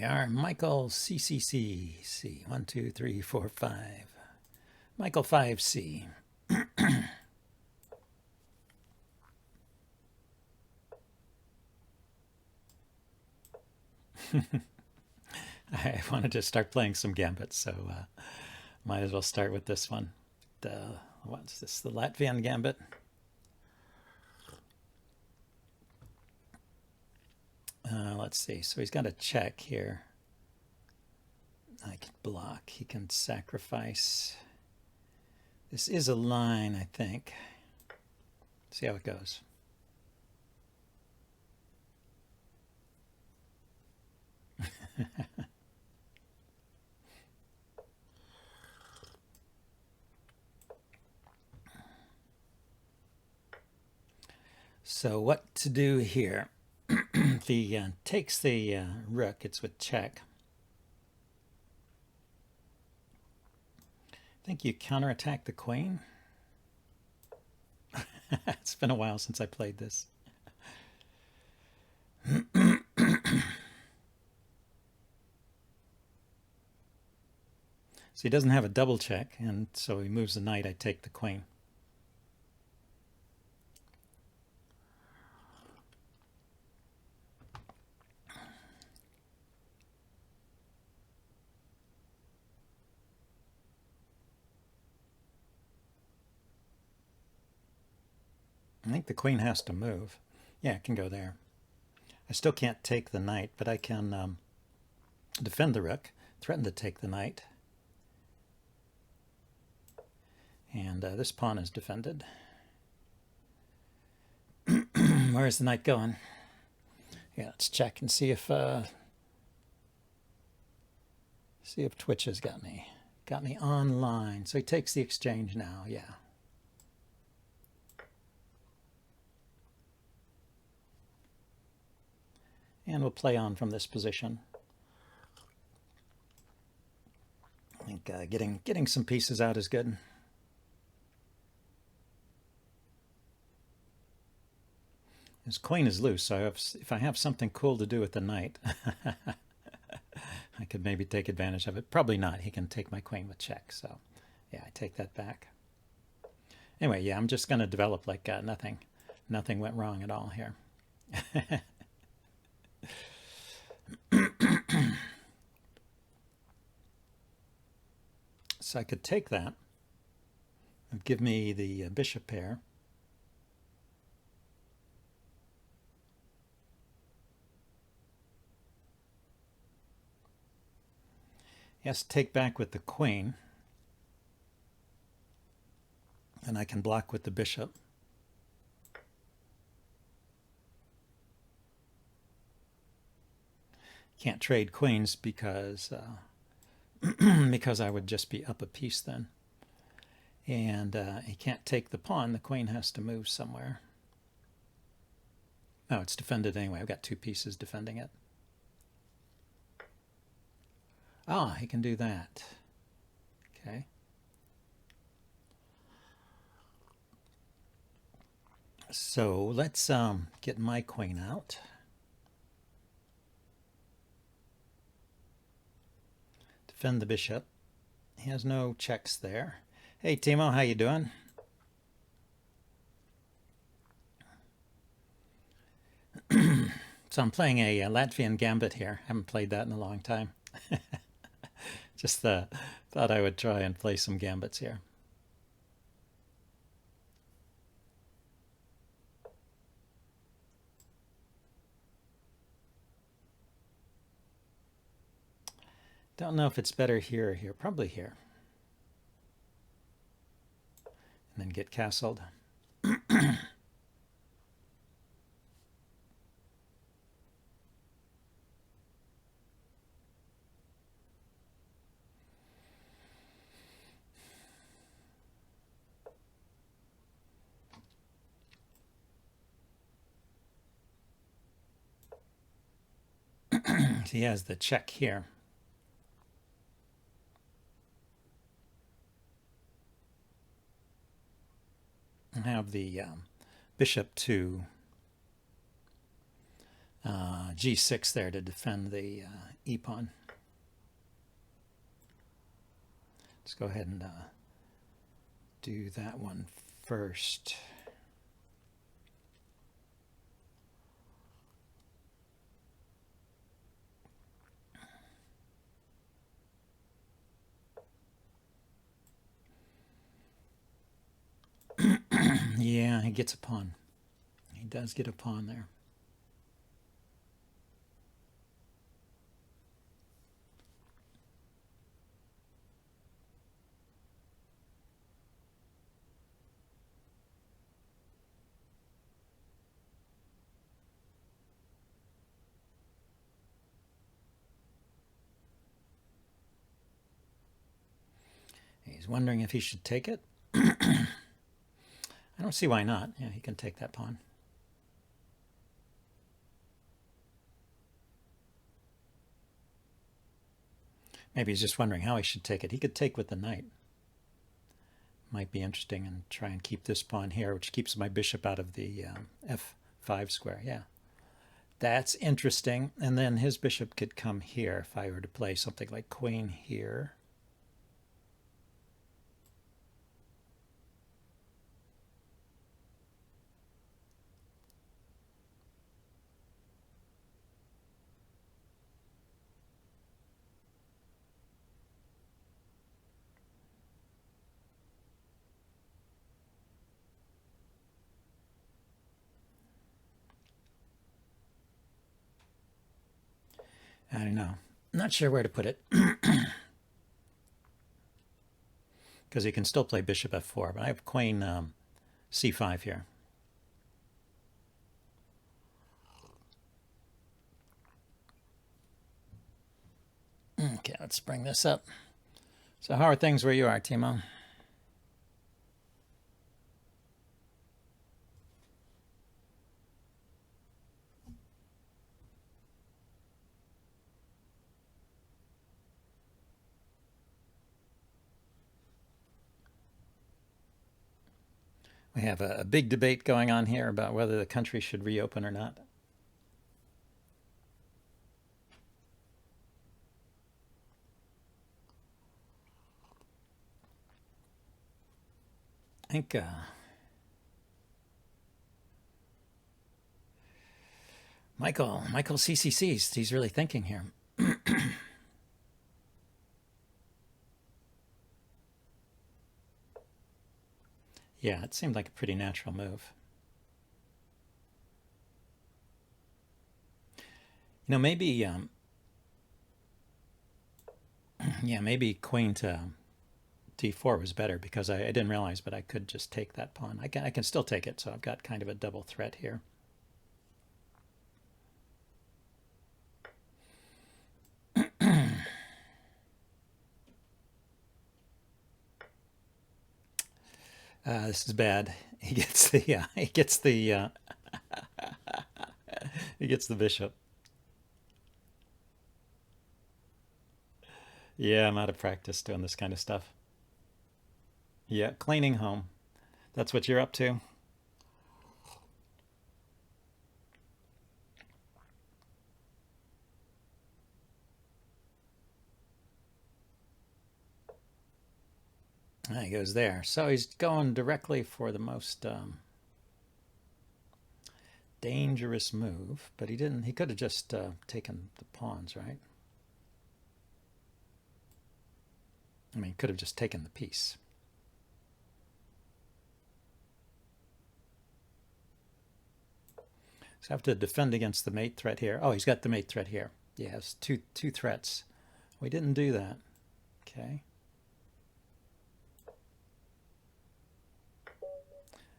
we are. Michael CCC. 1, 2, 3, 4, 5. Michael 5C. I wanted to start playing some Gambit, so might as well start with this one. What's this? The Latvian Gambit? Let's see. So he's got a check here. I can block. He can sacrifice. This is a line, I think. See how it goes. So what to do here? If he takes the rook, it's with check. I think you counterattack the queen. It's been a while since I played this. So he doesn't have a double check, and so he moves the knight, I take the queen. I think the queen has to move. Yeah, it can go there. I still can't take the knight, but I can defend the rook, threaten to take the knight. And this pawn is defended. Where's the knight going? Yeah, let's check and see if Twitch has got me online. So he takes the exchange now. Yeah. And we'll play on from this position. I think getting some pieces out is good. His queen is loose, so if I have something cool to do with the knight, I could maybe take advantage of it. Probably not. He can take my queen with check, so yeah, I take that back. Anyway, yeah, I'm just going to develop like nothing went wrong at all here. So I could take that and give me the bishop pair. He has to take back with the queen, and I can block with the bishop. Can't trade queens because because I would just be up a piece then. And he can't take the pawn. The queen has to move somewhere. Oh, it's defended anyway. I've got two pieces defending it. Ah, he can do that. Okay. So let's get my queen out. Defend the bishop. He has no checks there. Hey, Timo, how you doing? So I'm playing a Latvian Gambit here. Haven't played that in a long time. Just thought I would try and play some Gambits here. Don't know if it's better here or here. Probably here. And then get castled. He has the check here. I have the bishop to g6 there to defend the e-pawn. Let's go ahead and do that one first. Yeah, he gets a pawn. He does get a pawn there. He's wondering if he should take it. I don't see why not. Yeah, he can take that pawn. Maybe he's just wondering how he should take it. He could take with the knight. Might be interesting, and try and keep this pawn here, which keeps my bishop out of the f5 square. Yeah, that's interesting. And then his bishop could come here if I were to play something like queen here. I don't know. Not sure where to put it. Because he can still play bishop f4, but I have queen c5 here. Okay, let's bring this up. So how are things where you are, Timo? We have a big debate going on here about whether the country should reopen or not. I think Michael CCC's, he's really thinking here. Yeah, it seemed like a pretty natural move. You know, maybe, yeah, maybe queen to d4 was better, because I didn't realize, but I could just take that pawn. I can still take it, so I've got kind of a double threat here. This is bad. He gets the he gets the he gets the bishop. Yeah, I'm out of practice doing this kind of stuff. Yeah, cleaning home. That's what you're up to. He goes there. So he's going directly for the most dangerous move, but he didn't. He could have just taken the pawns, right? I mean, he could have just taken the piece. So I have to defend against the mate threat here. Oh, he's got the mate threat here. He has two threats. We didn't do that. Okay.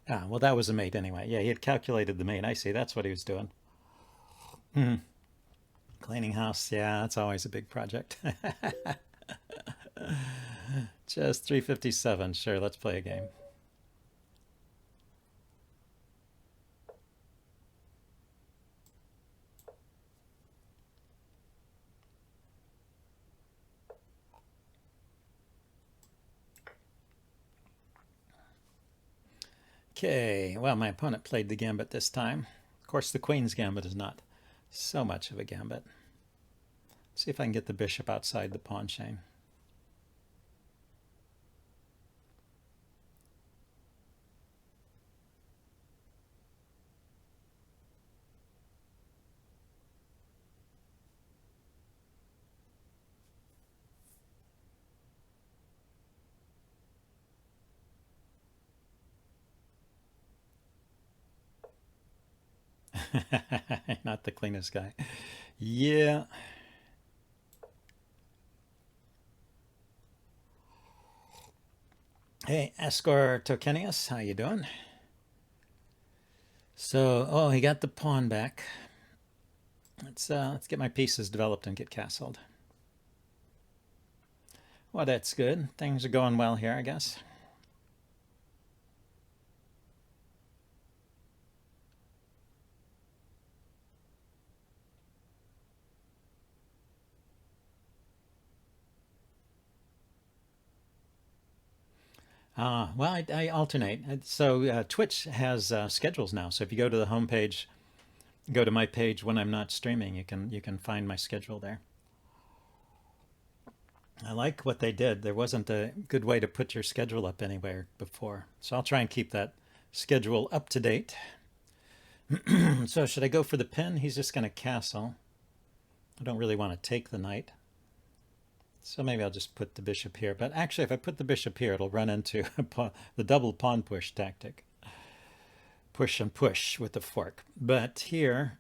Ah, well, that was a mate anyway. Yeah, he had calculated the mate. I see. That's what he was doing. Cleaning house. Yeah, that's always a big project. Just 357. Sure, let's play a game. Okay, well, my opponent played the Gambit this time. Of course, the Queen's Gambit is not So much of a gambit. See if I can get the bishop outside the pawn chain. Not the cleanest guy. Yeah. Hey, Ascor Tokenius, how you doing? So, oh, he got the pawn back. Let's get my pieces developed and get castled. Well, that's good. Things are going well here, I guess. Well, I alternate. So Twitch has schedules now. So if you go to the homepage, go to my page when I'm not streaming, you can find my schedule there. I like what they did. There wasn't a good way to put your schedule up anywhere before. So I'll try and keep that schedule up to date. So should I go for the pin? He's just going to castle. I don't really want to take the knight. So maybe I'll just put the bishop here. But actually, if I put the bishop here, it'll run into the double pawn push tactic. Push and push with the fork. But here,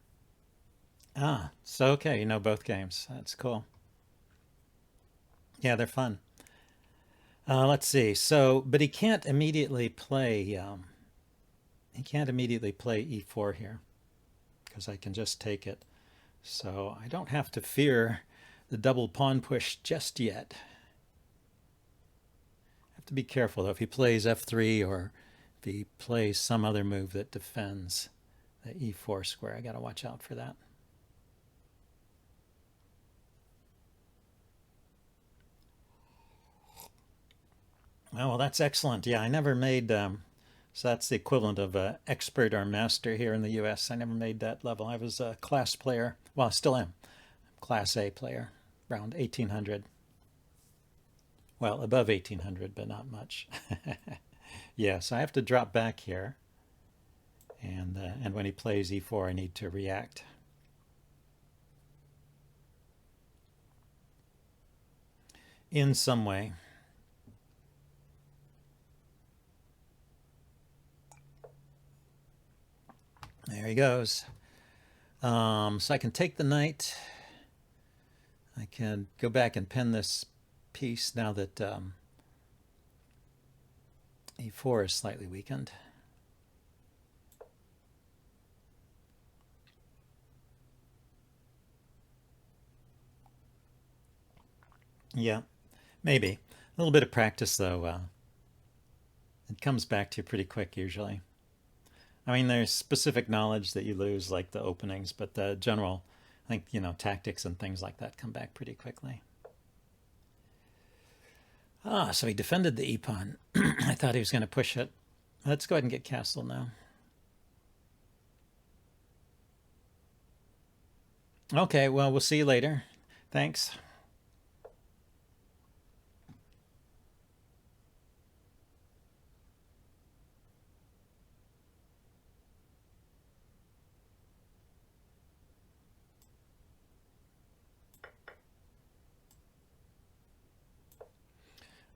so okay, you know both games. That's cool. Yeah, they're fun. Let's see. So, but he can't immediately play. He can't immediately play e4 here because I can just take it. So I don't have to fear the double pawn push just yet. I have to be careful though. If he plays f3 or if he plays some other move that defends the e4 square, I got to watch out for that. Oh, well, that's excellent. Yeah, I never made, so that's the equivalent of expert or master here in the US. I never made that level. I was a class player. Well, I still am. Class A player, around 1800. Well, above 1800, but not much. Yeah, so I have to drop back here. And when he plays e4, I need to react. In some way. There he goes. So I can take the knight. I can go back and pin this piece now that e4 is slightly weakened. Yeah, maybe. A little bit of practice, though. It comes back to you pretty quick, usually. I mean, there's specific knowledge that you lose, like the openings, but the general, I think, tactics and things like that come back pretty quickly. So he defended the e-pawn. I thought he was going to push it. Let's go ahead and get castle now. Okay, well, we'll see you later. Thanks.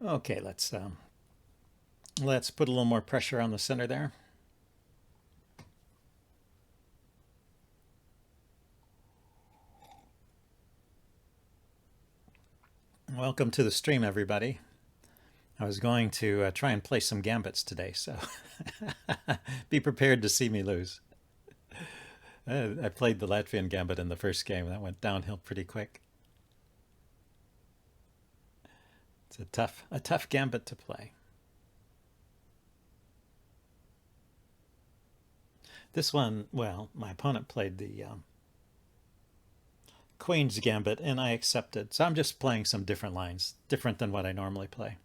Okay, let's put a little more pressure on the center there. Welcome to the stream, everybody. I was going to try and play some gambits today, so be prepared to see me lose. I played the Latvian gambit in the first game. That went downhill pretty quick. It's a tough gambit to play. This one, well, my opponent played the Queen's Gambit, and I accepted. So I'm just playing some different lines, different than what I normally play.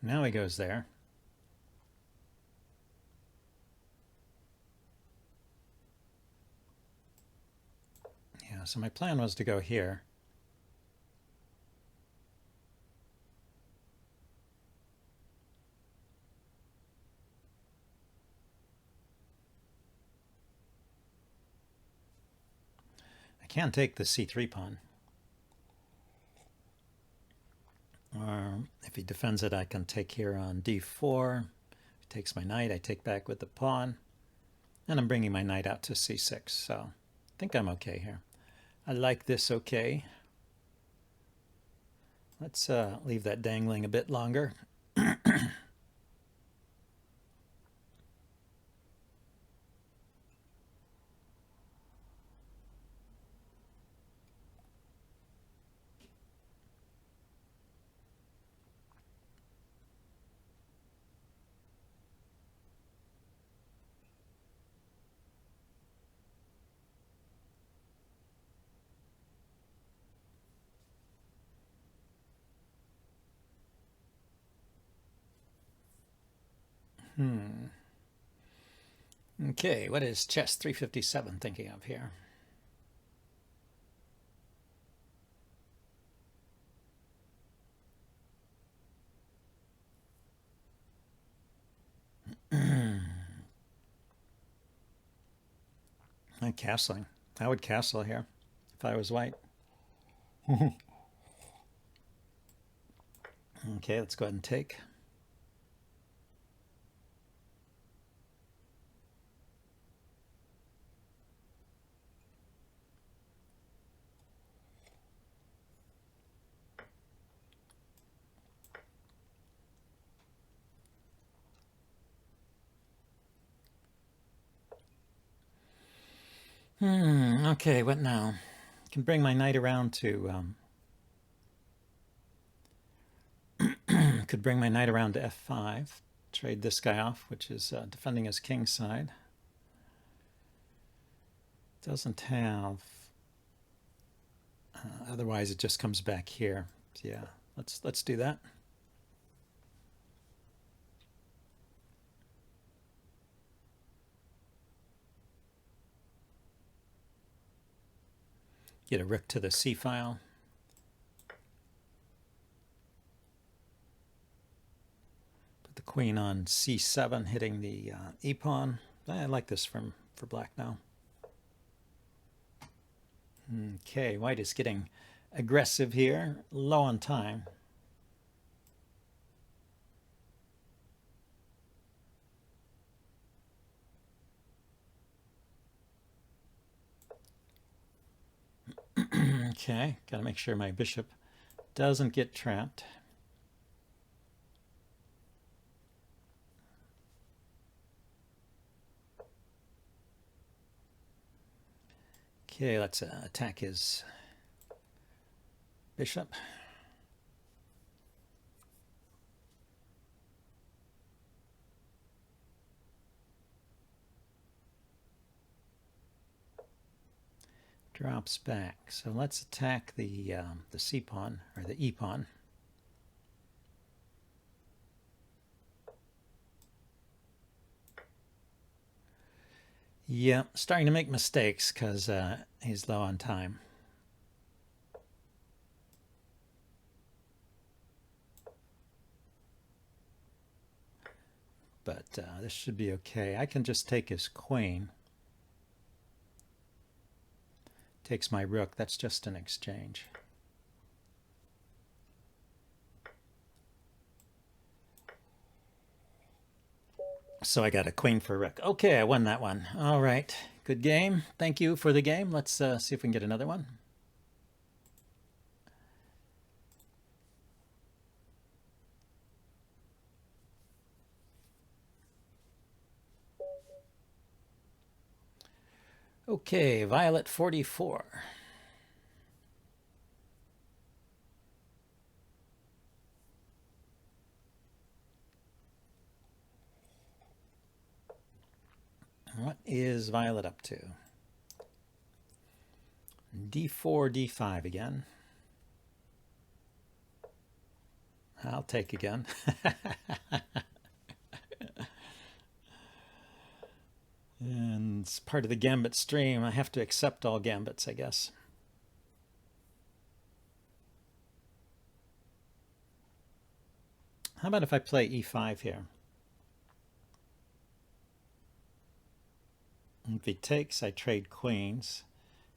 Now he goes there. So my plan was to go here. I can take the c3 pawn. Or if he defends it, I can take here on d4. He takes my knight, I take back with the pawn. And I'm bringing my knight out to c6, so I think I'm okay here. I like this okay. Let's leave that dangling a bit longer. Okay, what is chess 357 thinking of here? I'm castling. I would castle here if I was white. Okay, let's go ahead and take. Okay, what now? I can bring my knight around to could bring my knight around to f5, trade this guy off, which is defending his king side. Doesn't have otherwise it just comes back here. Yeah, let's do that. Get a rook to the c file. Put the queen on c7, hitting the e pawn. I like this for black now. Okay, white is getting aggressive here, low on time. Okay, got to make sure my bishop doesn't get trapped. Okay, let's attack his bishop. Drops back. So let's attack the c pawn or the e pawn. Yeah, starting to make mistakes because he's low on time. But this should be okay. I can just take his queen. Takes my rook. That's just an exchange. So I got a queen for a rook. Okay, I won that one. All right, good game. Thank you for the game. Let's see if we can get another one. Okay, Violet 44. What is Violet up to? D4, D5 again. I'll take again. And it's part of the Gambit stream. I have to accept all Gambits, I guess. How about if I play e5 here? If he takes, I trade queens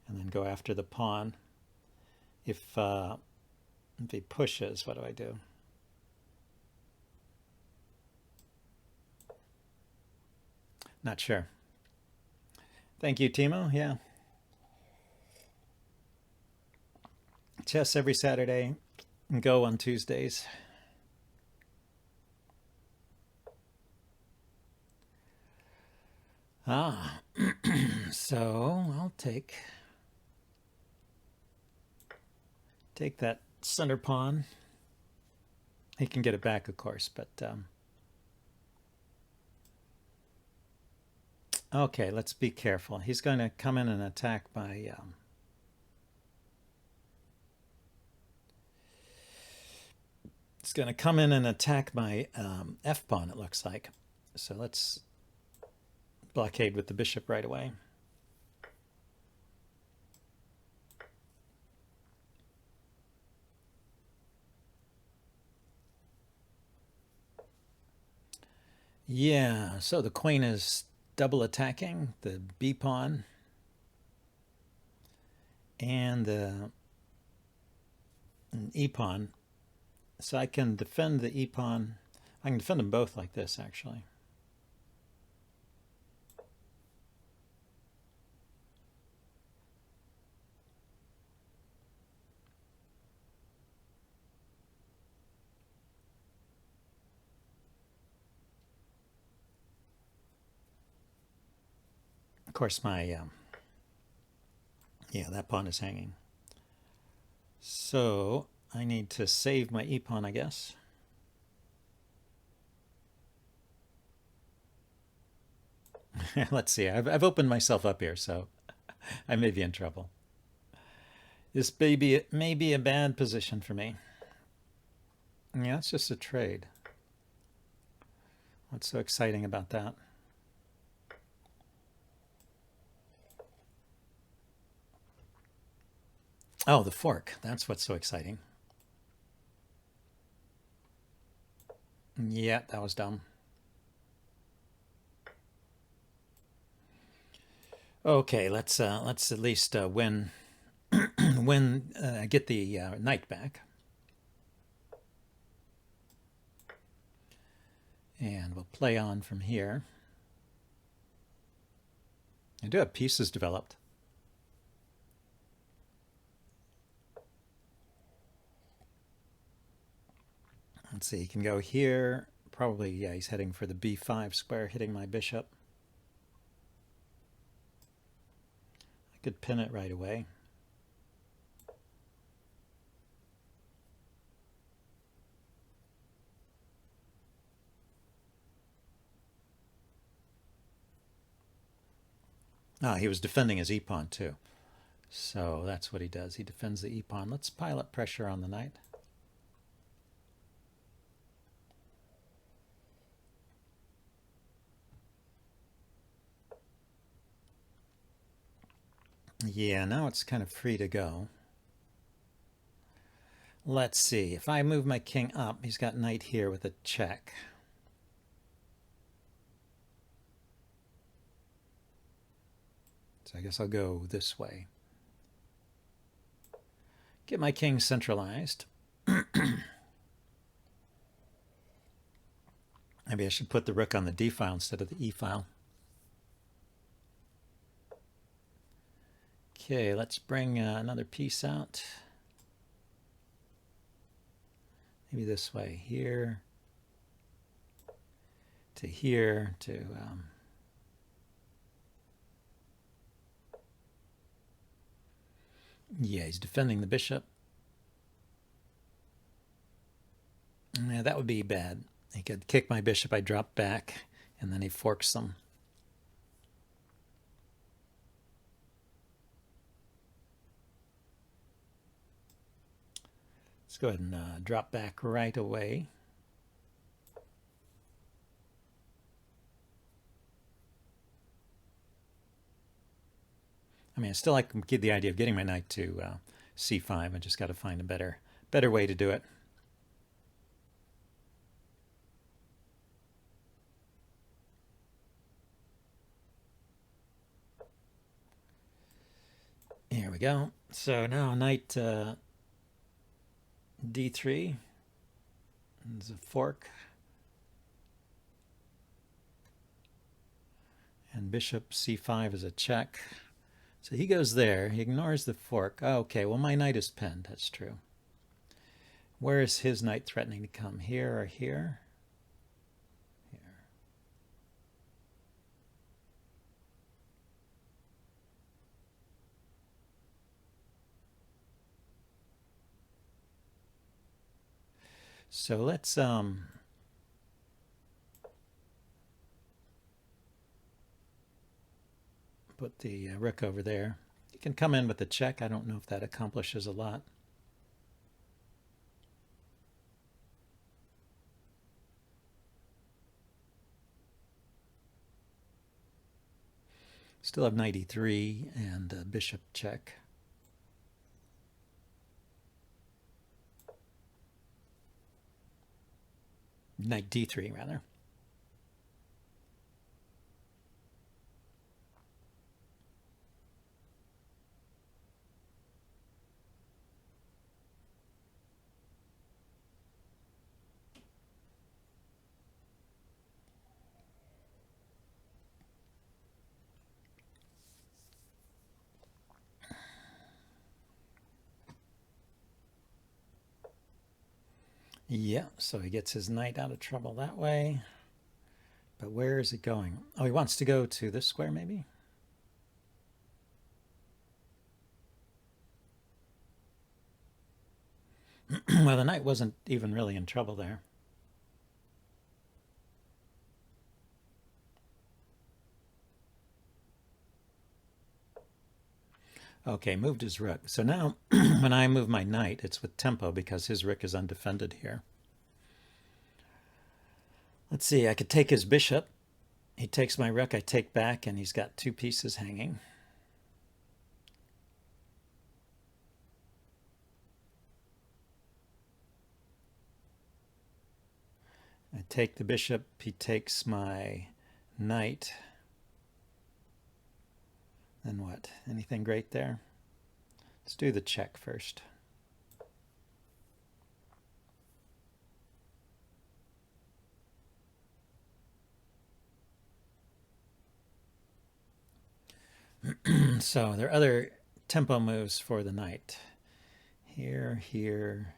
and then go after the pawn. If he pushes, what do I do? Not sure. Thank you, Timo. Yeah. Chess every Saturday and Go on Tuesdays. Ah, so I'll take that center pawn. He can get it back, of course, but okay, let's be careful. He's going to come in and attack my it's going to come in and attack my f pawn, it looks like. So let's blockade with the bishop right away. Yeah, so the queen is double attacking the b pawn and the e pawn. So I can defend the e pawn. I can defend them both like this, actually. Of course, my yeah, that pawn is hanging. So I need to save my e pawn, I guess. Let's see. I've opened myself up here, so I may be in trouble. This baby may be a bad position for me. Yeah, it's just a trade. What's so exciting about that? Oh, the fork. That's what's so exciting. Yeah, that was dumb. Okay, let's at least win get the knight back. And we'll play on from here. I do have pieces developed. Let's see, he can go here. Probably, yeah, he's heading for the b5 square, hitting my bishop. I could pin it right away. Ah, he was defending his e-pawn too. So that's what he does. He defends the e-pawn. Let's pile up pressure on the knight. Yeah, now it's kind of free to go. Let's see. If I move my king up, he's got knight here with a check. So I guess I'll go this way. Get my king centralized. Maybe I should put the rook on the d file instead of the e file. Okay, let's bring another piece out. Maybe this way, here to here to yeah, he's defending the bishop. Yeah, that would be bad. He could kick my bishop, I drop back, and then he forks them. Let's go ahead and drop back right away. I mean, I still like the idea of getting my knight to c5. I just got to find a better way to do it. go. So now knight d3. There's a fork. And bishop c5 is a check. So he goes there. He ignores the fork. Oh, okay, well, my knight is pinned. That's true. Where is his knight threatening to come? Here or here? Here. So let's put the rook over there. You can come in with the check. I don't know if that accomplishes a lot. Still have knight e3 and bishop check. Knight d3, rather. Yeah, so he gets his knight out of trouble that way. But where is it going? Oh, he wants to go to this square, maybe? Well, the knight wasn't even really in trouble there. Okay, moved his rook. So now when I move my knight, it's with tempo because his rook is undefended here. Let's see, I could take his bishop. He takes my rook, I take back, and he's got two pieces hanging. I take the bishop, he takes my knight. Then what? Anything great there? Let's do the check first. So there are other tempo moves for the knight. Here, here.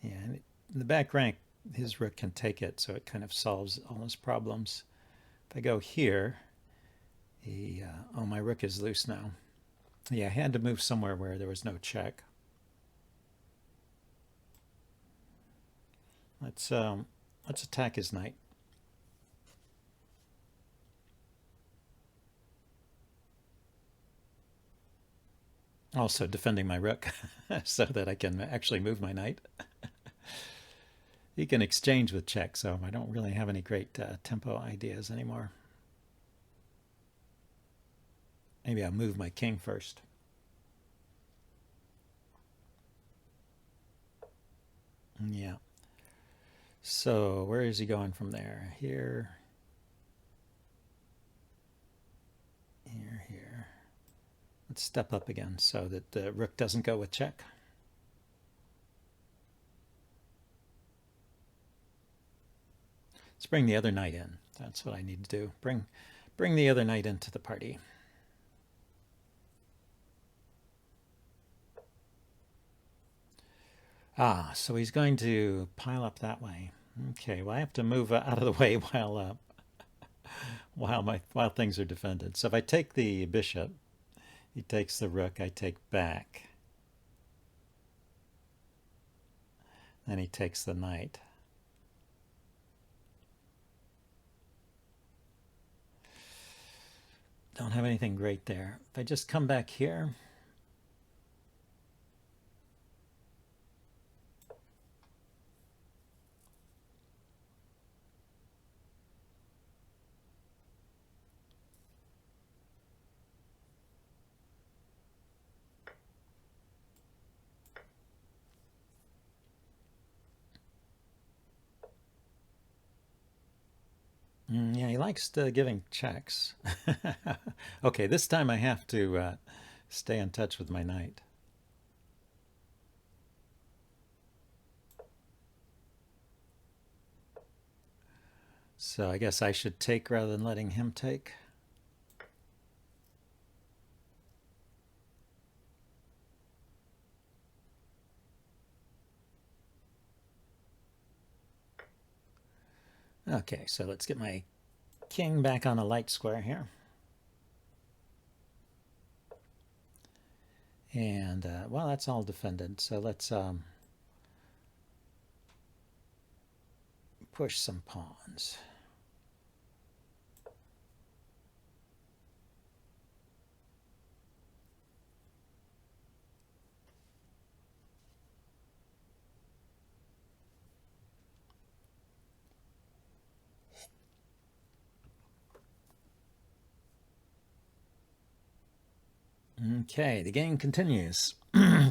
Yeah, and in the back rank, his rook can take it, so it kind of solves all his problems. If I go here, oh, my rook is loose now. Yeah, I had to move somewhere where there was no check. Let's attack his knight. Also defending my rook so that I can actually move my knight. He can exchange with check, so I don't really have any great tempo ideas anymore. Maybe I'll move my king first. Yeah. So where is he going from there? Here. Here, here. Let's step up again so that the rook doesn't go with check. Let's bring the other knight in. That's what I need to do. Bring the other knight into the party. Ah, so he's going to pile up that way. Okay, well I have to move out of the way while things are defended. So if I take the bishop, he takes the rook, I take back. Then he takes the knight. Don't have anything great there. If I just come back here, yeah, he likes giving checks. Okay, this time I have to Stay in touch with my knight. So I guess I should take rather than letting him take. Okay, so let's get my king back on a light square here. And, well, that's all defended. So let's push some pawns. Okay, the game continues.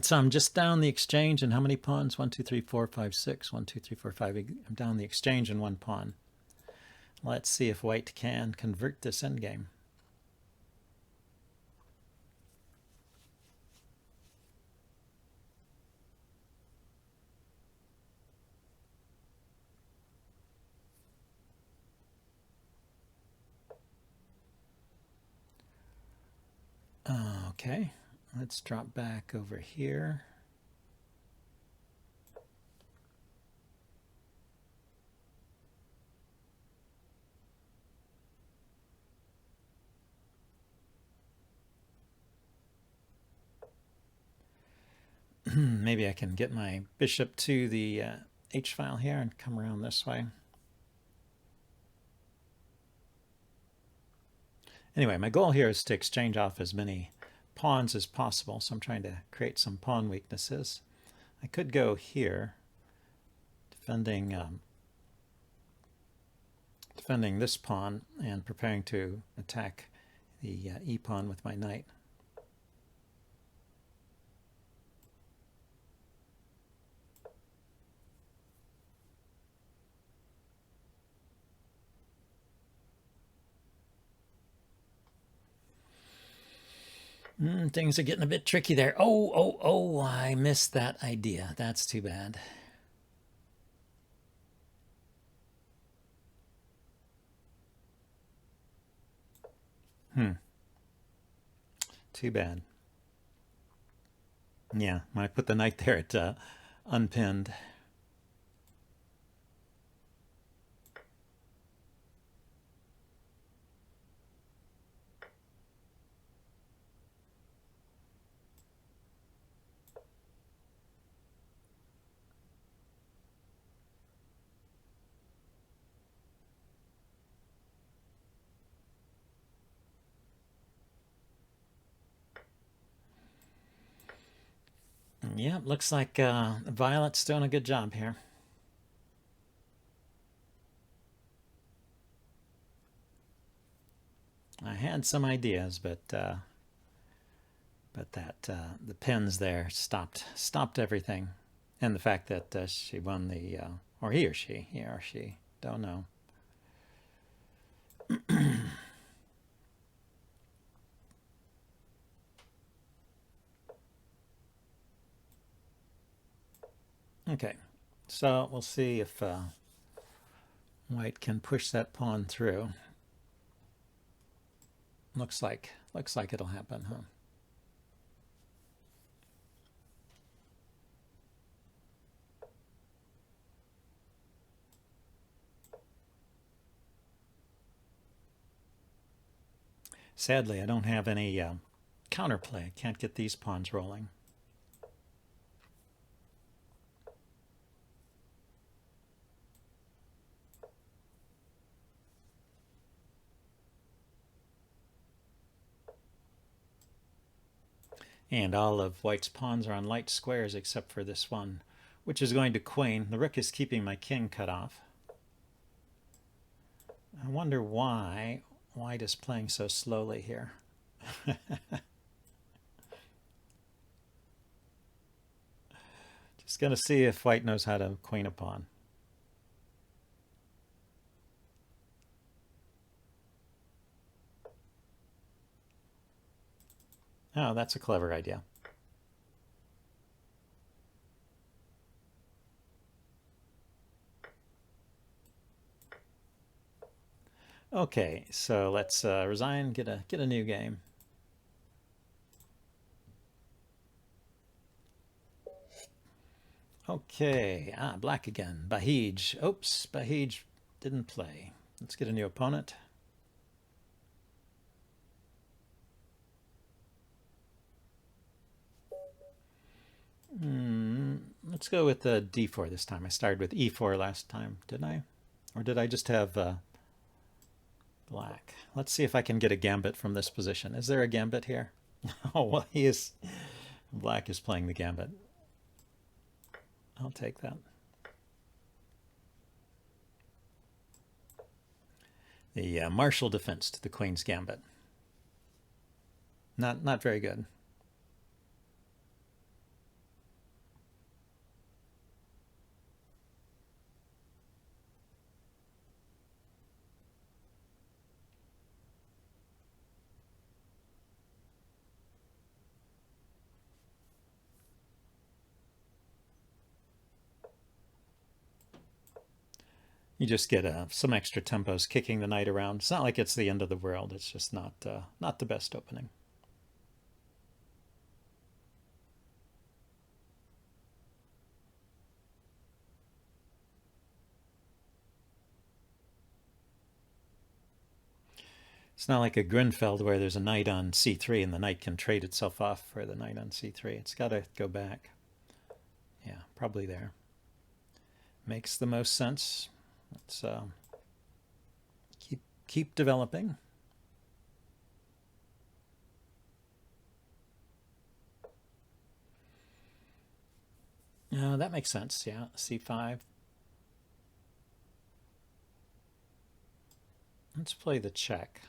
So I'm just down the exchange and how many pawns? 1, 2, 3, 4, 5, 6. 1, 2, 3, 4, 5. I'm down the exchange in 1 pawn. Let's see if white can convert this endgame. Okay, let's drop back over here. Maybe I can get my bishop to the H-file here and come around this way. Anyway, my goal here is to exchange off as many pawns as possible, so I'm trying to create some pawn weaknesses. I could go here, defending this pawn and preparing to attack the e-pawn with my knight. Things are getting a bit tricky there. Oh, I missed that idea. That's too bad. Too bad. Yeah, when I put the knight there, it unpinned. Yeah, looks like Violet's doing a good job here. I had some ideas, but that the pins there stopped everything, and the fact that she won the or he or she, don't know. Okay, so we'll see if white can push that pawn through. Looks like it'll happen, huh? Sadly, I don't have any counterplay. I can't get these pawns rolling. And all of white's pawns are on light squares except for this one, which is going to queen. The rook is keeping my king cut off. I wonder why white is playing so slowly here. Just going to see if white knows how to queen a pawn. Oh, that's a clever idea. Okay, so let's resign, get a new game. Okay, black again. Bahij. Oops, Bahij didn't play. Let's get a new opponent. Let's go with d4 this time. I started with e4 last time, didn't I? Or did I just have black? Let's see if I can get a gambit from this position. Is there a gambit here? Oh, well, he is. Black is playing the gambit. I'll take that. The martial defense to the queen's gambit. Not very good. You just get some extra tempos kicking the knight around. It's not like it's the end of the world. It's just not the best opening. It's not like a Grinfeld where there's a knight on c3 and the knight can trade itself off for the knight on c3. It's got to go back. Yeah, probably there. Makes the most sense. Let's keep developing. That makes sense. Yeah, c5. Let's play the check.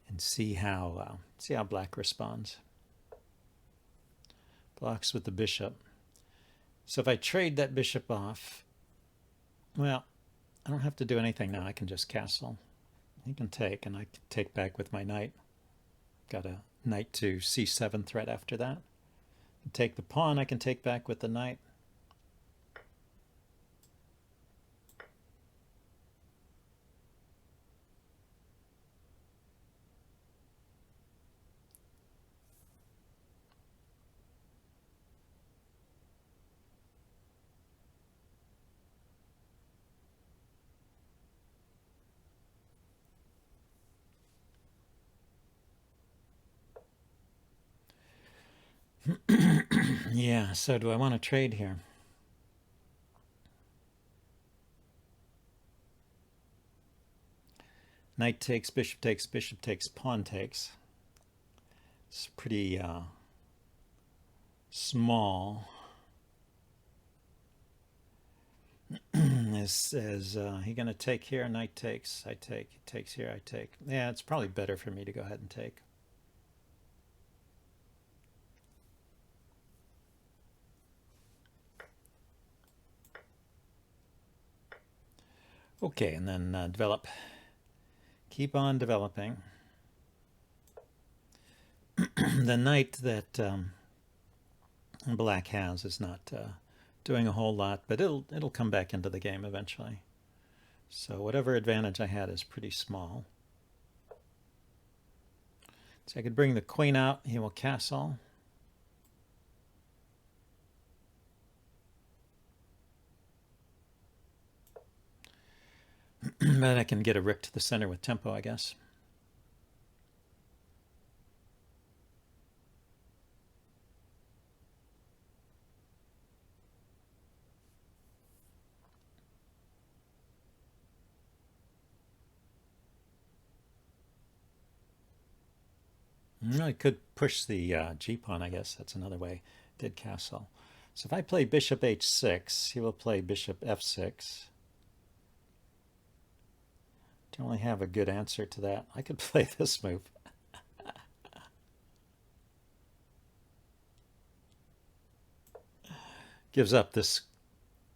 And see how black responds. Blocks with the bishop. So if I trade that bishop off, well, I don't have to do anything now. I can just castle. He can take, and I can take back with my knight. Got a knight to c7 threat after that. Take the pawn, I can take back with the knight. Yeah, so do I want to trade here? Knight takes, bishop takes, pawn takes. It's pretty small. Is he going to take here? Knight takes, I take. He takes here, I take. Yeah, it's probably better for me to go ahead and take. Okay, and then develop. Keep on developing. The knight that black has is not doing a whole lot, but it'll come back into the game eventually. So whatever advantage I had is pretty small. So I could bring the queen out. He will castle. But I can get a rook to the center with tempo, I guess. I could push the g-pawn, I guess. That's another way. Did castle. So if I play bishop h6, he will play bishop f6. Don't really have a good answer to that. I could play this move. Gives up this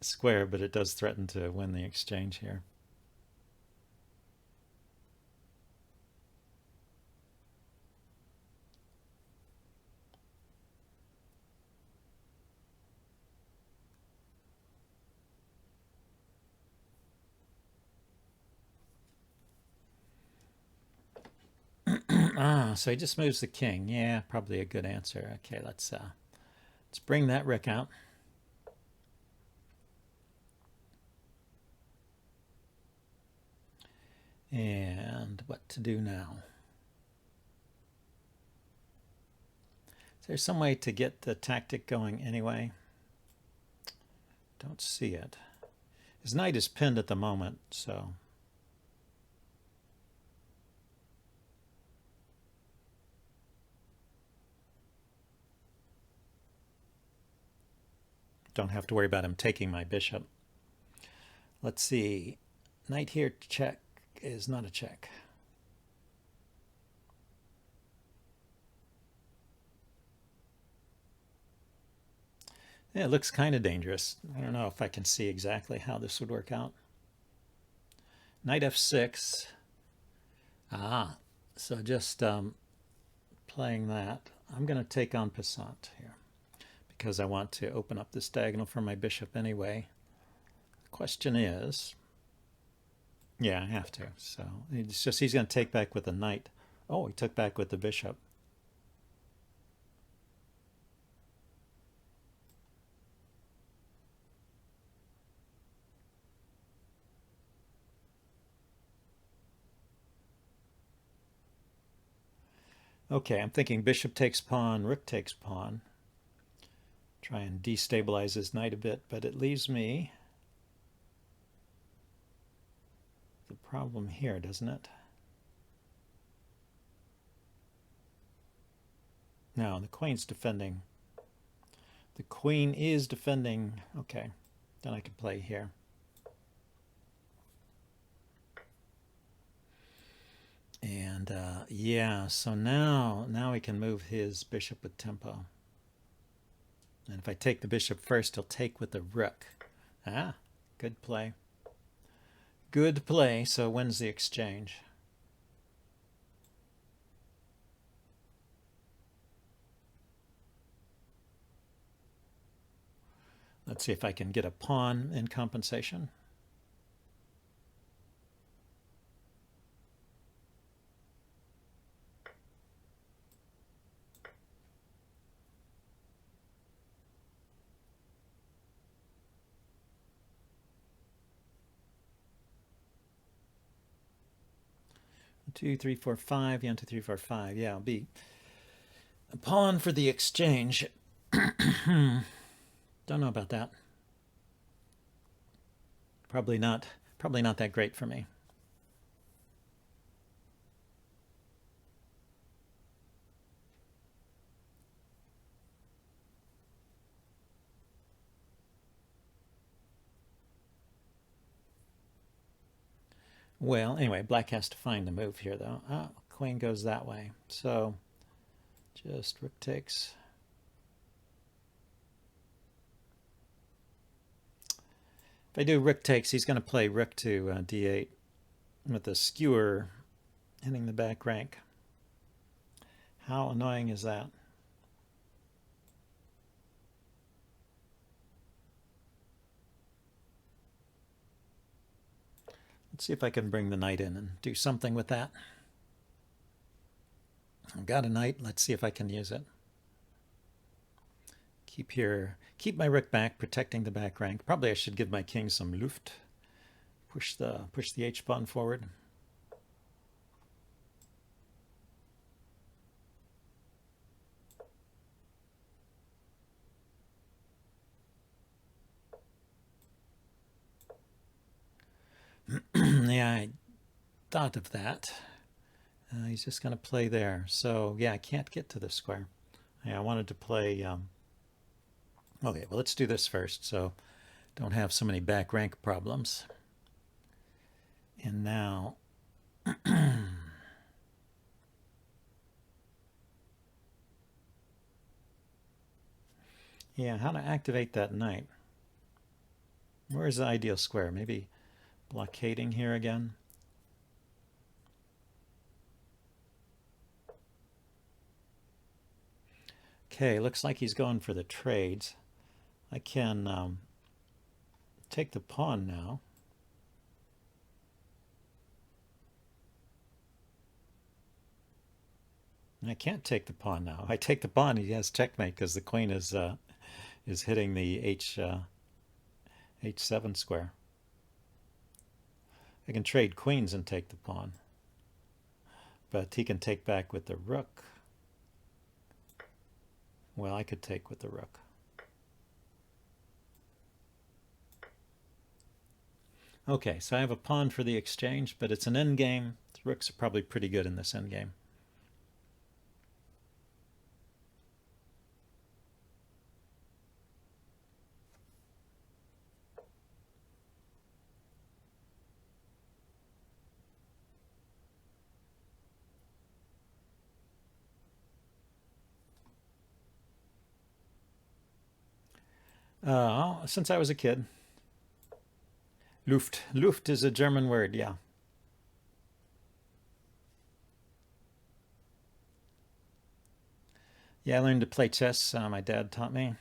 square, but it does threaten to win the exchange here. So he just moves the king. Yeah, probably a good answer. Okay, let's bring that rook out. And what to do now? Is there some way to get the tactic going anyway? Don't see it. His knight is pinned at the moment, so... don't have to worry about him taking my bishop. Let's see. Knight here check is not a check. Yeah, it looks kind of dangerous. I don't know if I can see exactly how this would work out. Knight f6. Ah, so just playing that. I'm going to take en passant here because I want to open up this diagonal for my bishop anyway. The question is, yeah, I have to. So it's just he's going to take back with the knight. Oh, he took back with the bishop. Okay, I'm thinking bishop takes pawn, rook takes pawn. Try and destabilize his knight a bit, but it leaves me the problem here, doesn't it? No, the queen's defending. The queen is defending. Okay, then I can play here. And yeah, so now he can move his bishop with tempo. And if I take the bishop first, he'll take with the rook. Ah, good play. Good play, so wins the exchange. Let's see if I can get a pawn in compensation. Two, three, four, five. Yeah, 2, 3, 4, 5. Yeah, it'll be a pawn for the exchange. Don't know about that. Probably not that great for me. Well, anyway, black has to find the move here, though. Ah, queen goes that way. So just rook takes. If I do rook takes, he's going to play rook to d8 with a skewer hitting the back rank. How annoying is that? Let's see if I can bring the knight in and do something with that. I've got a knight. Let's see if I can use it. Keep my rook back, protecting the back rank. Probably I should give my king some luft. Push the h pawn forward. Yeah, I thought of that. He's just going to play there. So yeah, I can't get to the square. Yeah, I wanted to play. Okay, well, let's do this first, so don't have so many back rank problems. And now, yeah, how to activate that knight? Where's the ideal square? Maybe blockading here again. Okay, looks like he's going for the trades. I can take the pawn now. I can't take the pawn now. I take the pawn, he has checkmate because the queen is hitting the h7 square. I can trade queens and take the pawn, but he can take back with the rook. Well, I could take with the rook. Okay, so I have a pawn for the exchange, but it's an endgame. The rooks are probably pretty good in this endgame. Since I was a kid. Luft. Luft is a German word, yeah. Yeah, I learned to play chess. My dad taught me.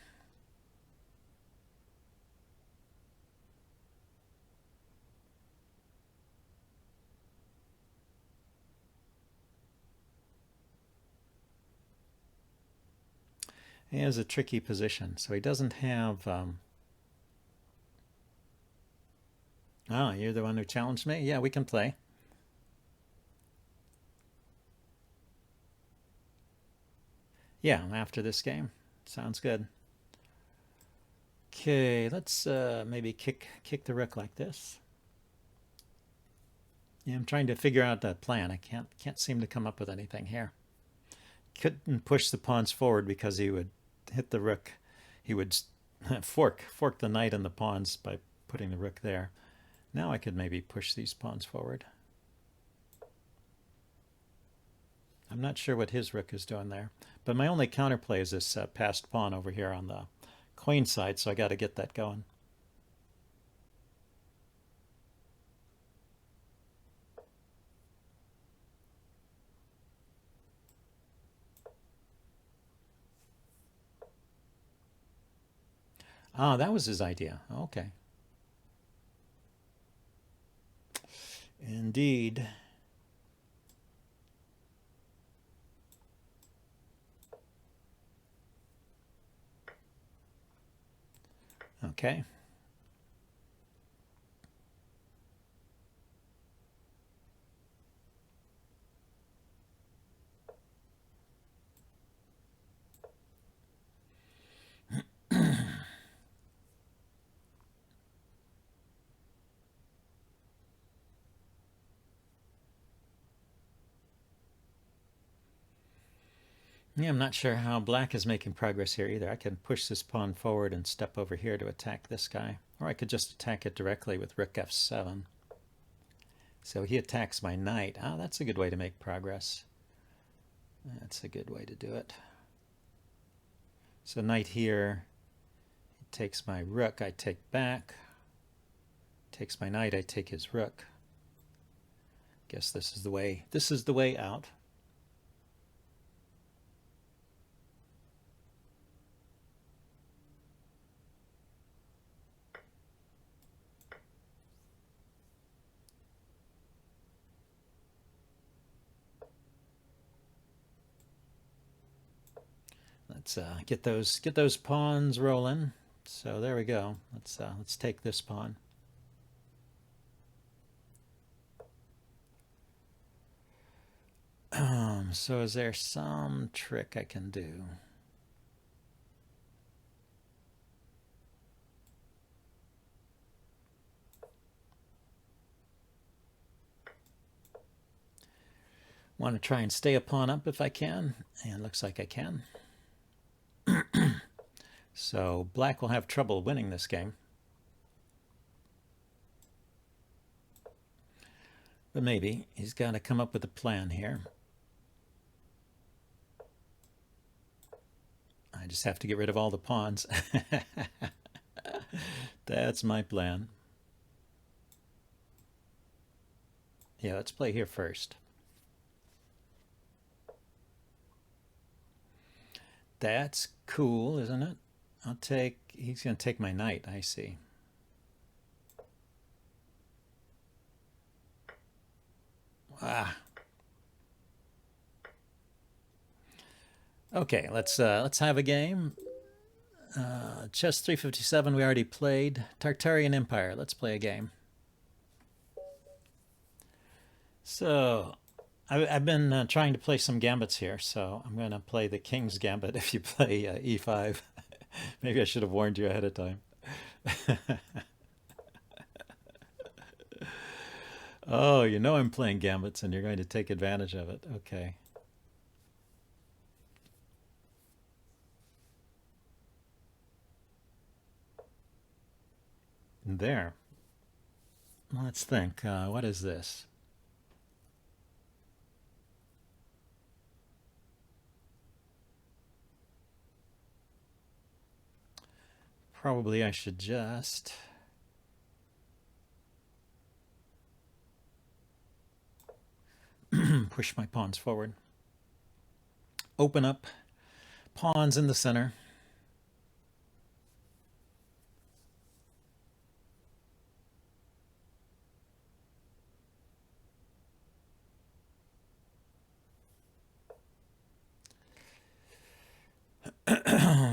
He has a tricky position, so he doesn't have... Oh, you're the one who challenged me? Yeah, we can play. Yeah, after this game. Sounds good. Okay, let's maybe kick the rook like this. Yeah, I'm trying to figure out that plan. I can't seem to come up with anything here. Couldn't push the pawns forward because he would hit the rook. He would fork the knight and the pawns by putting the rook there. Now I could maybe push these pawns forward. I'm not sure what his rook is doing there. But my only counterplay is this passed pawn over here on the queen side, so I got to get that going. Ah, that was his idea. Okay. Indeed. Okay. Yeah, I'm not sure how black is making progress here either. I can push this pawn forward and step over here to attack this guy. Or I could just attack it directly with rook f7. So he attacks my knight. Ah, that's a good way to make progress. That's a good way to do it. So knight here, he takes my rook, I take back. Takes my knight, I take his rook. Guess this is the way out. Let's get those pawns rolling. So there we go. Let's take this pawn. So is there some trick I can do? Want to try and stay a pawn up if I can, and looks like I can. So black will have trouble winning this game. But maybe. He's got to come up with a plan here. I just have to get rid of all the pawns. That's my plan. Yeah, let's play here first. That's cool, isn't it? He's going to take my knight, I see. Ah. Okay, let's have a game. Chess 357 we already played. Tartarian Empire. Let's play a game. So I've been trying to play some gambits here, so I'm going to play the King's Gambit if you play e5. Maybe I should have warned you ahead of time. Oh, you know I'm playing gambits and you're going to take advantage of it. Okay. There. Let's think. What is this? Probably I should just push my pawns forward. Open up pawns in the center.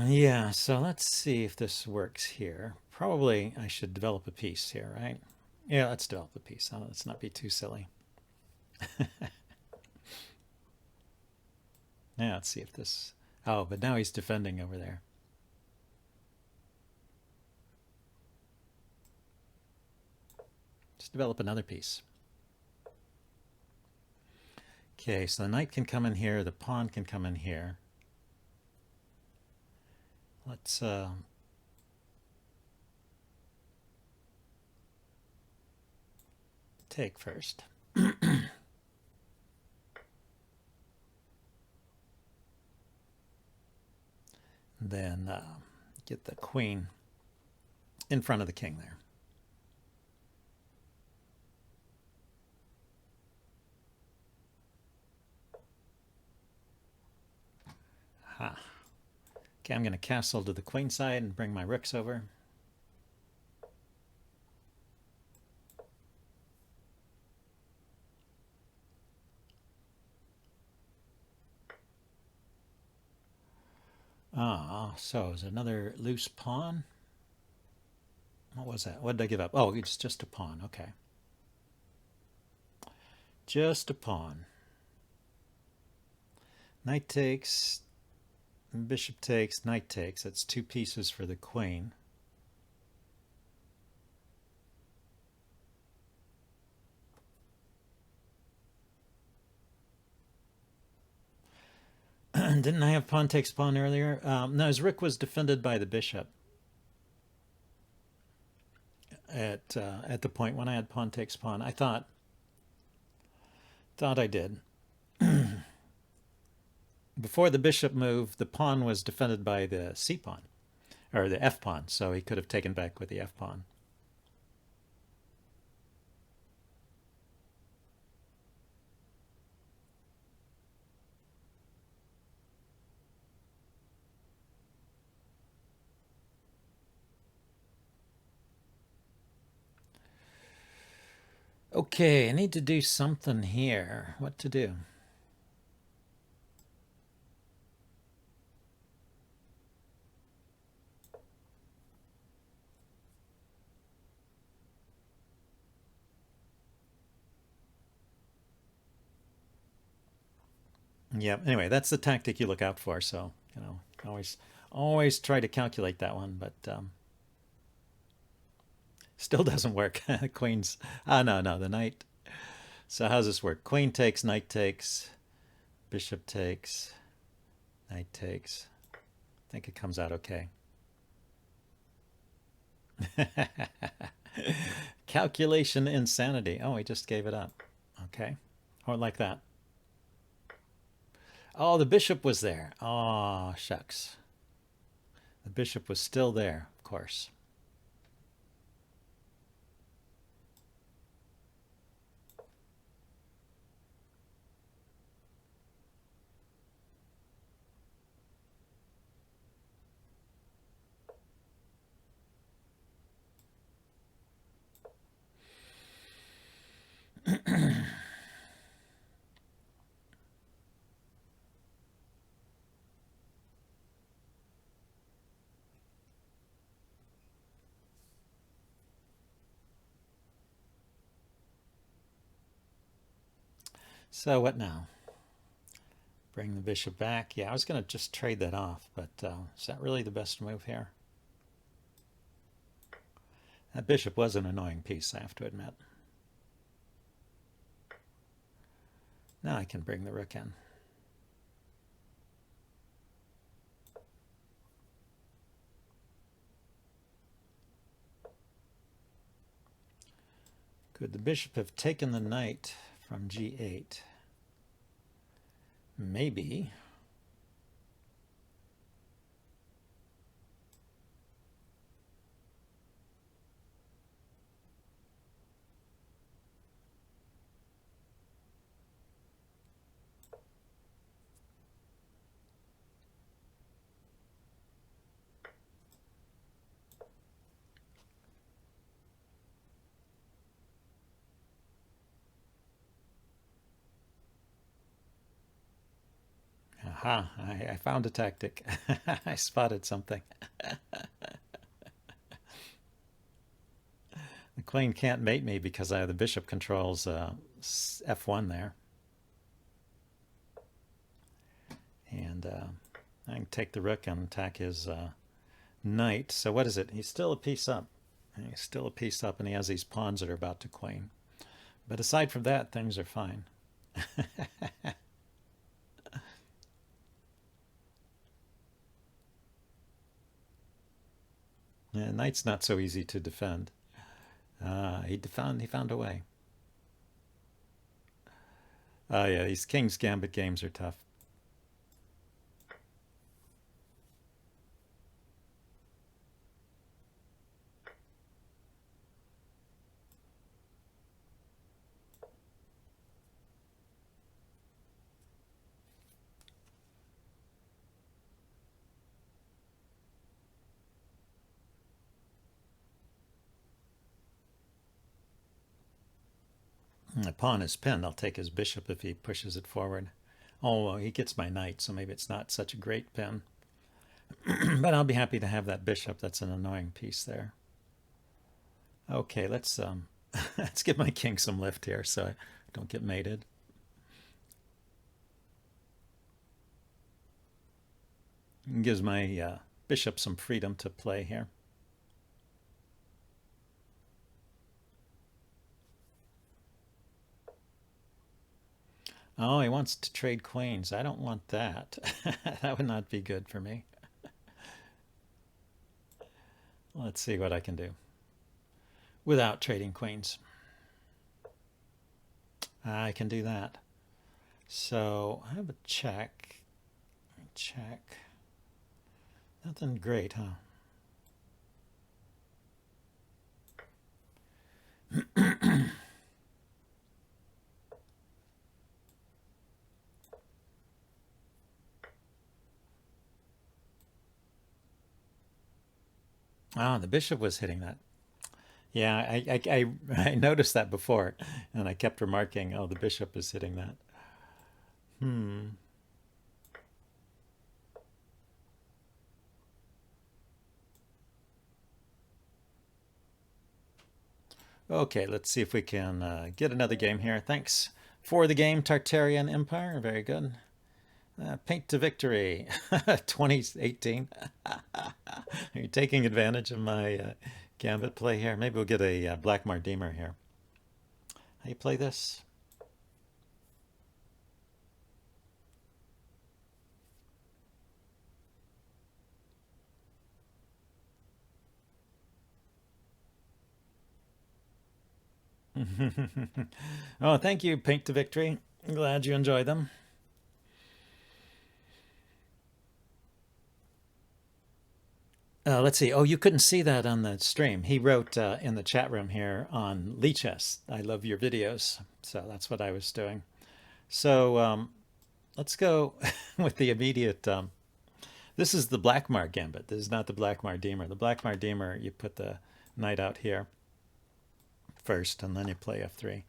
Yeah, so let's see if this works here. Probably I should develop a piece here, right? Yeah, let's develop a piece. Let's not be too silly. Yeah, let's see if this... Oh, but now he's defending over there. Just develop another piece. Okay, so the knight can come in here, the pawn can come in here. Let's take first. Then get the queen in front of the king there. Ha. Okay, I'm going to castle to the queen side and bring my rooks over. Ah, so is another loose pawn? What was that? What did I give up? Oh, it's just a pawn. Okay. Just a pawn. Knight takes, bishop takes, knight takes. That's two pieces for the queen. Didn't I have pawn takes pawn earlier? No, his rook was defended by the bishop at the point when I had pawn takes pawn. I thought I did. Before the bishop move, the pawn was defended by the c pawn, or the f pawn, so he could have taken back with the f pawn. Okay, I need to do something here. What to do? Yeah, anyway, that's the tactic you look out for, so, you know, always try to calculate that one, but still doesn't work. Queen's... no, the knight. So how's this work? Queen takes, knight takes, bishop takes, knight takes. I think it comes out okay. Calculation insanity. Oh, he just gave it up. Okay. Or like that. Oh, the bishop was there. Oh, shucks. The bishop was still there, of course. So what now? Bring the bishop back. Yeah, I was going to just trade that off, but is that really the best move here? That bishop was an annoying piece, I have to admit. Now I can bring the rook in. Could the bishop have taken the knight from g8? Maybe. Aha, I found a tactic. I spotted something. The queen can't mate me because the bishop controls f1 there. And I can take the rook and attack his knight. So what is it? He's still a piece up. He's still a piece up, and he has these pawns that are about to queen. But aside from that, things are fine. Yeah, knight's not so easy to defend. He found a way. Oh yeah, these King's Gambit games are tough. The pawn is pinned. I'll take his bishop if he pushes it forward. Oh, well, he gets my knight, so maybe it's not such a great pin. But I'll be happy to have that bishop. That's an annoying piece there. Okay, let's let's give my king some lift here so I don't get mated. It gives my bishop some freedom to play here. Oh, he wants to trade queens. I don't want that. That would not be good for me. Let's see what I can do without trading queens. I can do that. So I have a check. Check. Nothing great, huh? Ah, the bishop was hitting that. Yeah, I noticed that before, and I kept remarking, oh, the bishop is hitting that. Okay, let's see if we can get another game here. Thanks for the game, Tartarian Empire. Very good. Paint to victory, 2018. Are you taking advantage of my Gambit play here? Maybe we'll get a Blackmar-Diemer here. How you play this? Oh, thank you, Paint to Victory. Glad you enjoy them. Let's see. Oh, you couldn't see that on the stream. He wrote in the chat room here on Lichess, I love your videos. So that's what I was doing. So let's go with the immediate. This is the Blackmar Gambit. This is not the Blackmar-Diemer. The Blackmar-Diemer, you put the knight out here first, and then you play f3.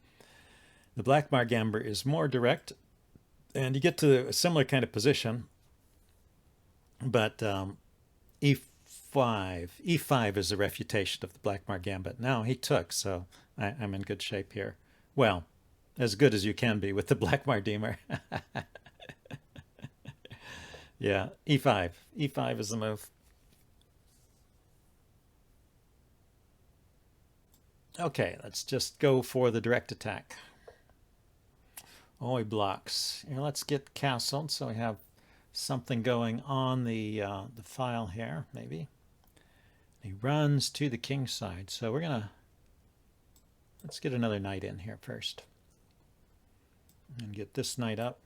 The Blackmar Gambit is more direct, and you get to a similar kind of position, but e5 is a refutation of the Blackmar Gambit. Now he took, so I'm in good shape here. Well, As good as you can be with the Blackmar-Diemer. Yeah, e5. E5 is the move. Okay, let's just go for the direct attack. Oh, he blocks. Here, let's get castled so we have something going on the file here, maybe. He runs to the king side, so we're gonna let's get another knight in here first and get this knight up.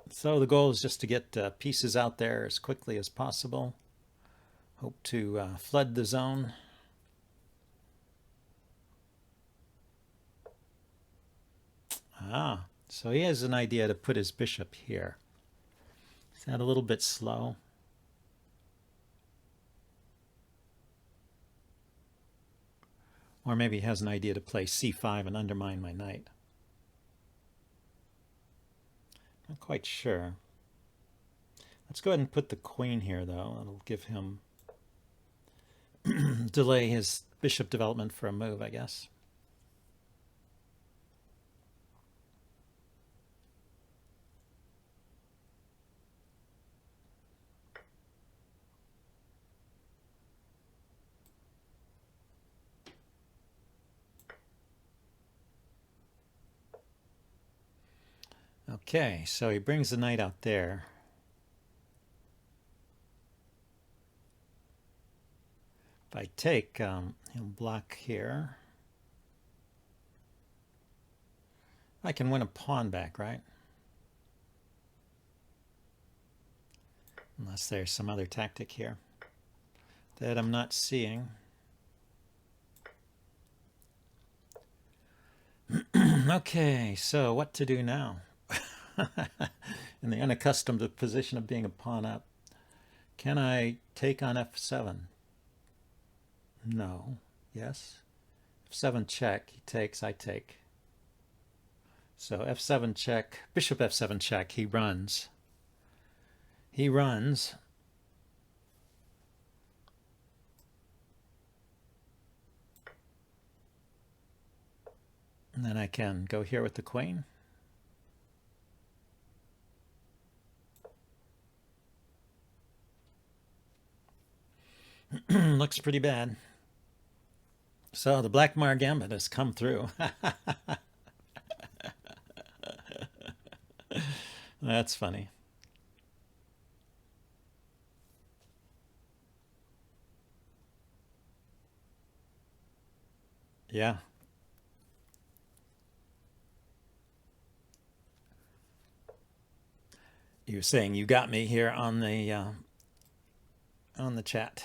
So the goal is just to get pieces out there as quickly as possible. Hope to flood the zone. Ah, so he has an idea to put his bishop here. Is that a little bit slow? Or maybe he has an idea to play c5 and undermine my knight. Not quite sure. Let's go ahead and put the queen here, though. It'll give him delay his bishop development for a move, I guess. Okay, so he brings the knight out there. If I take, he'll block here. I can win a pawn back, right? Unless there's some other tactic here that I'm not seeing. Okay, so what to do now? In the unaccustomed position of being a pawn up. Can I take on f7? No. Yes. f7 check. He takes, I take. So f7 check, bishop f7 check, he runs. He runs. And then I can go here with the queen. Looks pretty bad. So the Blackmar Gambit has come through. That's funny. Yeah. You're saying you got me here on the chat.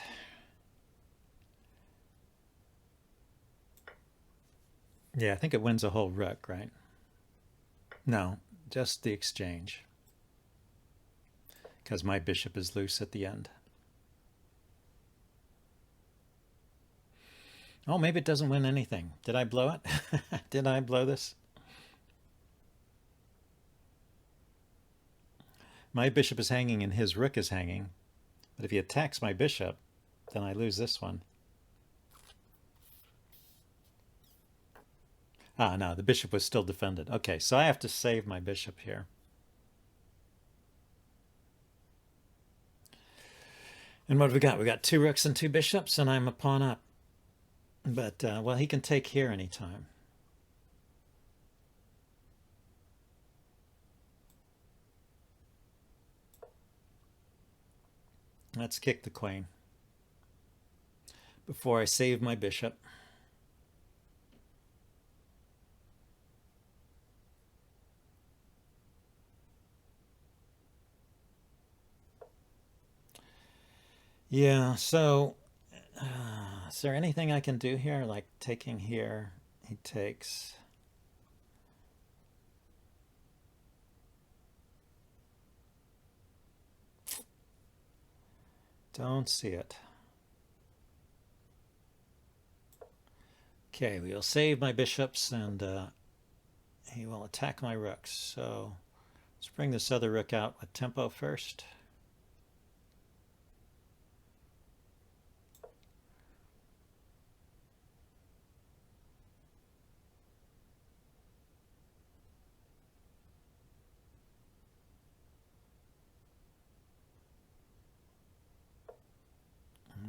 Yeah, I think it wins a whole rook, right? No, just the exchange. Because my bishop is loose at the end. Oh, maybe it doesn't win anything. Did I blow it? Did I blow this? My bishop is hanging and his rook is hanging. But if he attacks my bishop, then I lose this one. Ah, no, the bishop was still defended. Okay, so I have to save my bishop here. And what have we got? We got 2 rooks and 2 bishops, and I'm a pawn up. But, well, he can take here anytime. Let's kick the queen before I save my bishop. Yeah, so is there anything I can do here? Like taking here, he takes. Don't see it. Okay, we'll save my bishops and he will attack my rooks. So let's bring this other rook out with tempo first.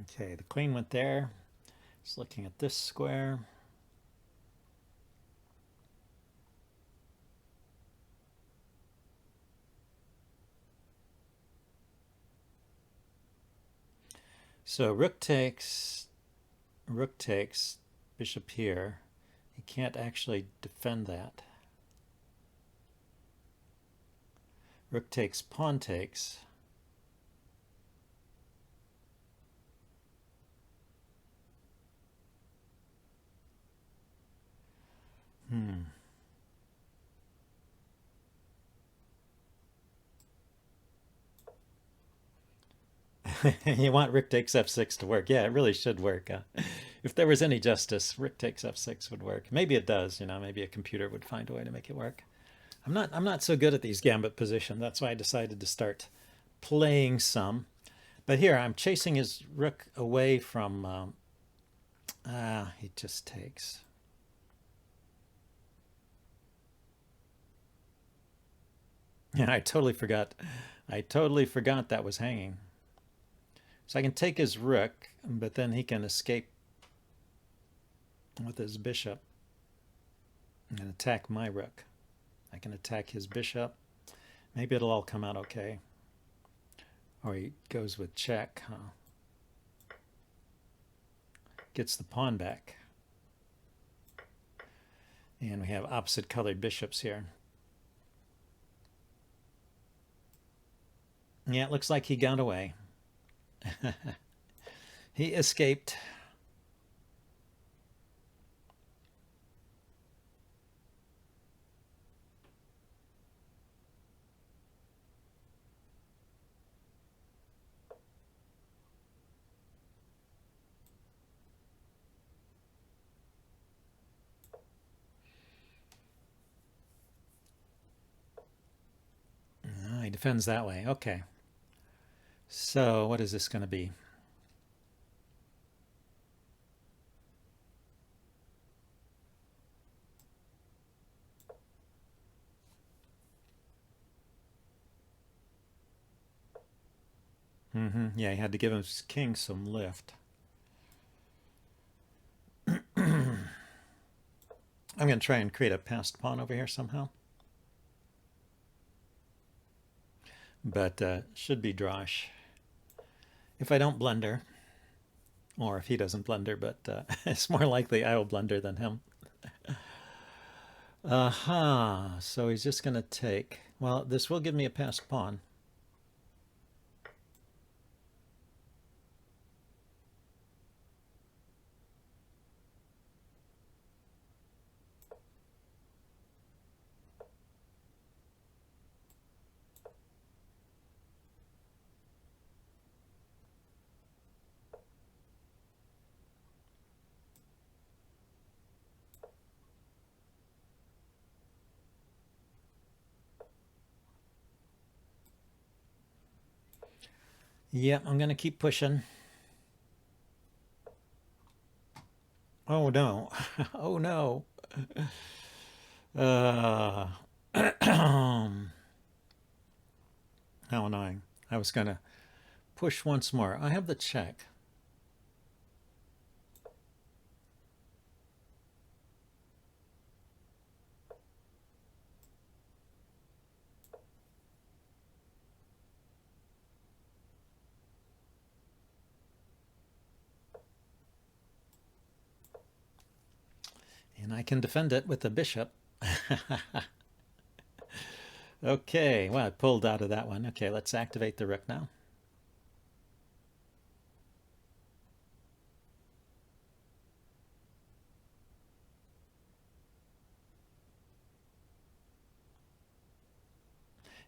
Okay, the queen went there. Just looking at this square. So rook takes, bishop here. He can't actually defend that. Rook takes, pawn takes. You want rook takes f6 to work. Yeah, it really should work. If there was any justice, rook takes f6 would work. Maybe it does, you know, maybe a computer would find a way to make it work. I'm not so good at these gambit positions. That's why I decided to start playing some. But here I'm chasing his rook away from he just takes. Yeah, I totally forgot that was hanging. So I can take his rook, but then he can escape with his bishop and attack my rook. I can attack his bishop. Maybe it'll all come out okay. Or he goes with check, huh? Gets the pawn back. And we have opposite colored bishops here. Yeah, it looks like he got away. He escaped. He defends that way. Okay. So what is this going to be? Yeah, he had to give his king some lift. I'm going to try and create a passed pawn over here somehow. But should be drawish. If I don't blunder, or if he doesn't blunder, but it's more likely I will blunder than him. Aha, so he's just going to take. Well, this will give me a passed pawn. Yeah, I'm going to keep pushing. Oh, no. Oh, no. How annoying. I was going to push once more. I have the check. And I can defend it with the bishop. Okay, well, I pulled out of that one. Okay, let's activate the rook now.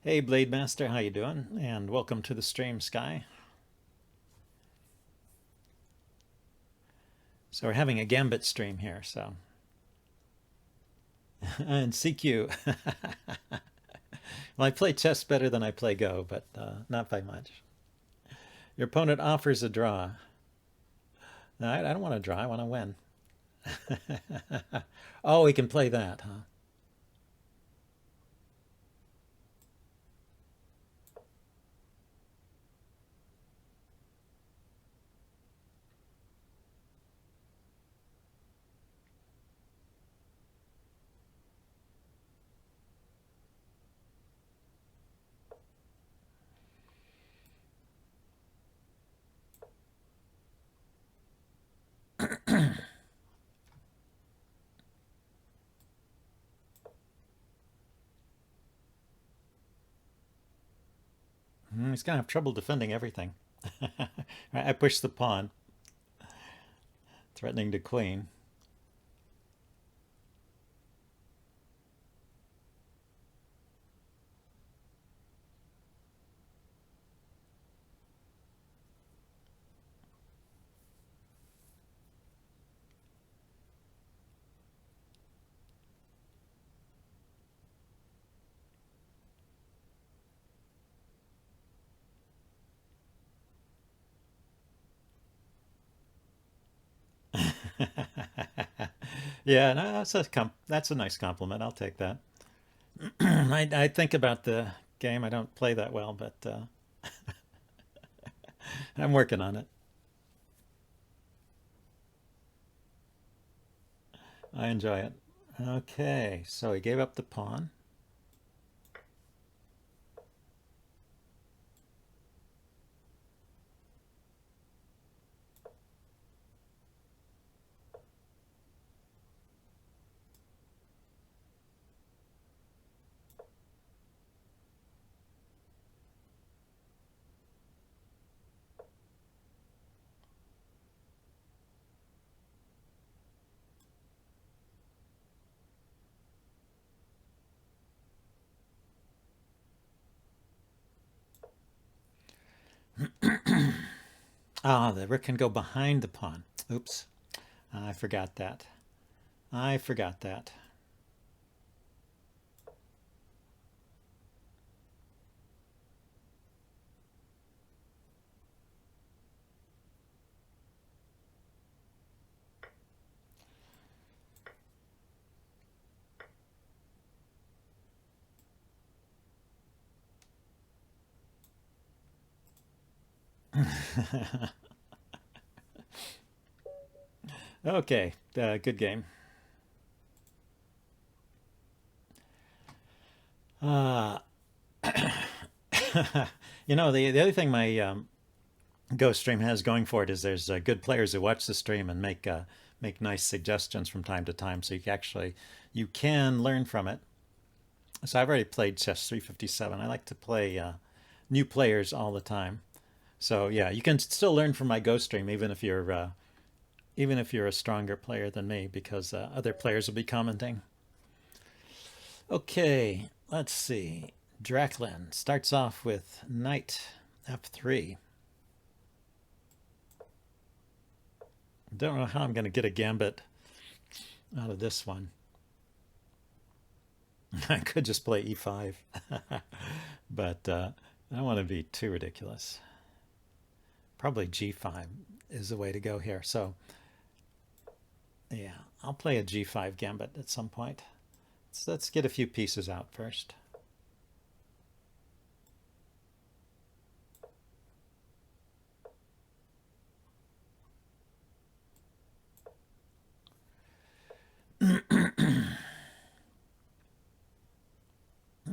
Hey, Blade Master, how you doing? And welcome to the stream, Sky. So we're having a Gambit stream here, so. And CQ. Well, I play chess better than I play Go, but not by much. Your opponent offers a draw. No, I don't want to draw. I want to win. Oh, he can play that, huh? He's going to have trouble defending everything. I push the pawn, threatening to queen. Yeah, no, that's a nice compliment. I'll take that. I think about the game. I don't play that well, but I'm working on it. I enjoy it. Okay, so he gave up the pawn. Ah, the rook can go behind the pawn. Oops, I forgot that. I forgot that. Okay, good game. Uh, the other thing my Ghost stream has going for it is there's good players who watch the stream and make nice suggestions from time to time, so you can learn from it. So I've already played chess 357. I like to play new players all the time. So yeah, you can still learn from my Ghost stream even if you're a stronger player than me, because other players will be commenting. Okay, let's see. Draklin starts off with knight f3. Don't know how I'm going to get a gambit out of this one. I could just play e5, but I don't want to be too ridiculous. Probably g5 is the way to go here. So yeah, I'll play a g5 gambit at some point. So let's get a few pieces out first.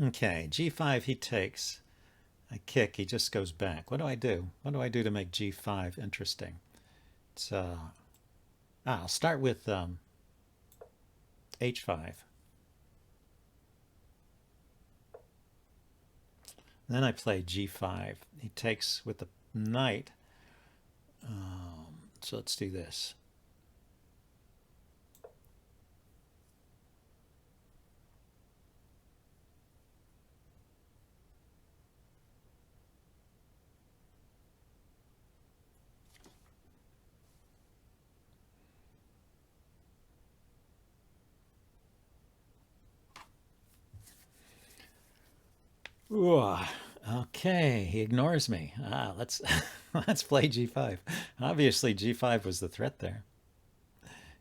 Okay, g5 he takes. I kick, he just goes back. What do I do? What do I do to make g5 interesting? It's I'll start with h5. Then I play g5. He takes with the knight. So let's do this. Ooh, okay, he ignores me. Let's let's play g5. Obviously, g5 was the threat there.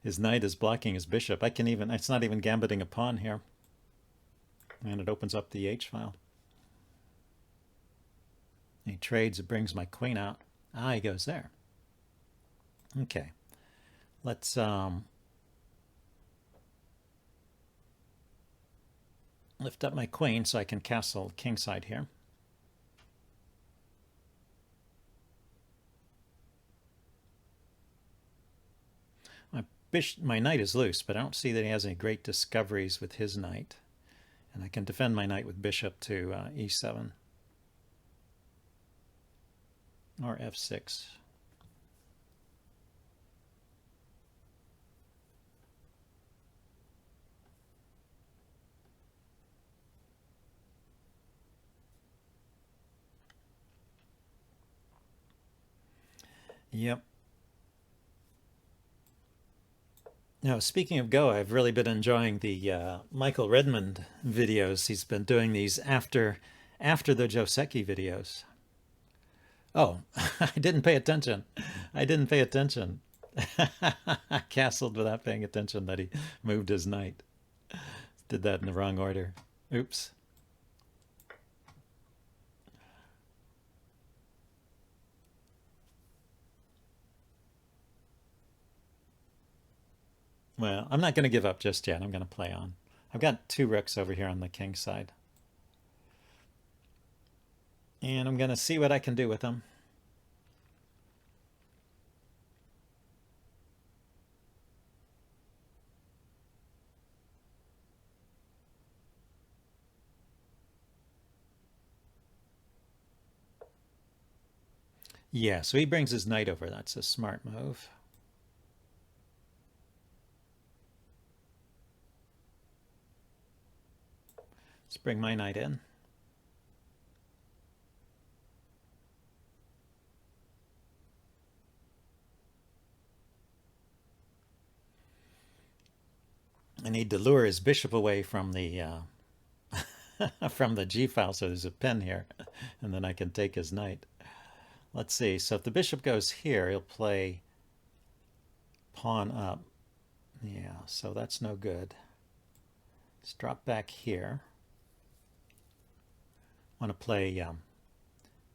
His knight is blocking his bishop. It's not even gambiting a pawn here. And it opens up the h file. He trades, it brings my queen out. He goes there. Okay, let's lift up my queen so I can castle kingside here. My knight is loose, but I don't see that he has any great discoveries with his knight. And I can defend my knight with bishop to e7. or f6. Yep. Now, speaking of Go, I've really been enjoying the Michael Redmond videos. He's been doing these after the Joseki videos. Oh, I didn't pay attention. I didn't pay attention. I castled without paying attention that he moved his knight. Did that in the wrong order. Oops. Well, I'm not going to give up just yet. I'm going to play on. I've got 2 rooks over here on the king side. And I'm going to see what I can do with them. Yeah, so he brings his knight over. That's a smart move. Let's bring my knight in. I need to lure his bishop away from the from the g file, so there's a pin here, and then I can take his knight. Let's see. So if the bishop goes here, he'll play pawn up. Yeah, so that's no good. Let's drop back here. I want to play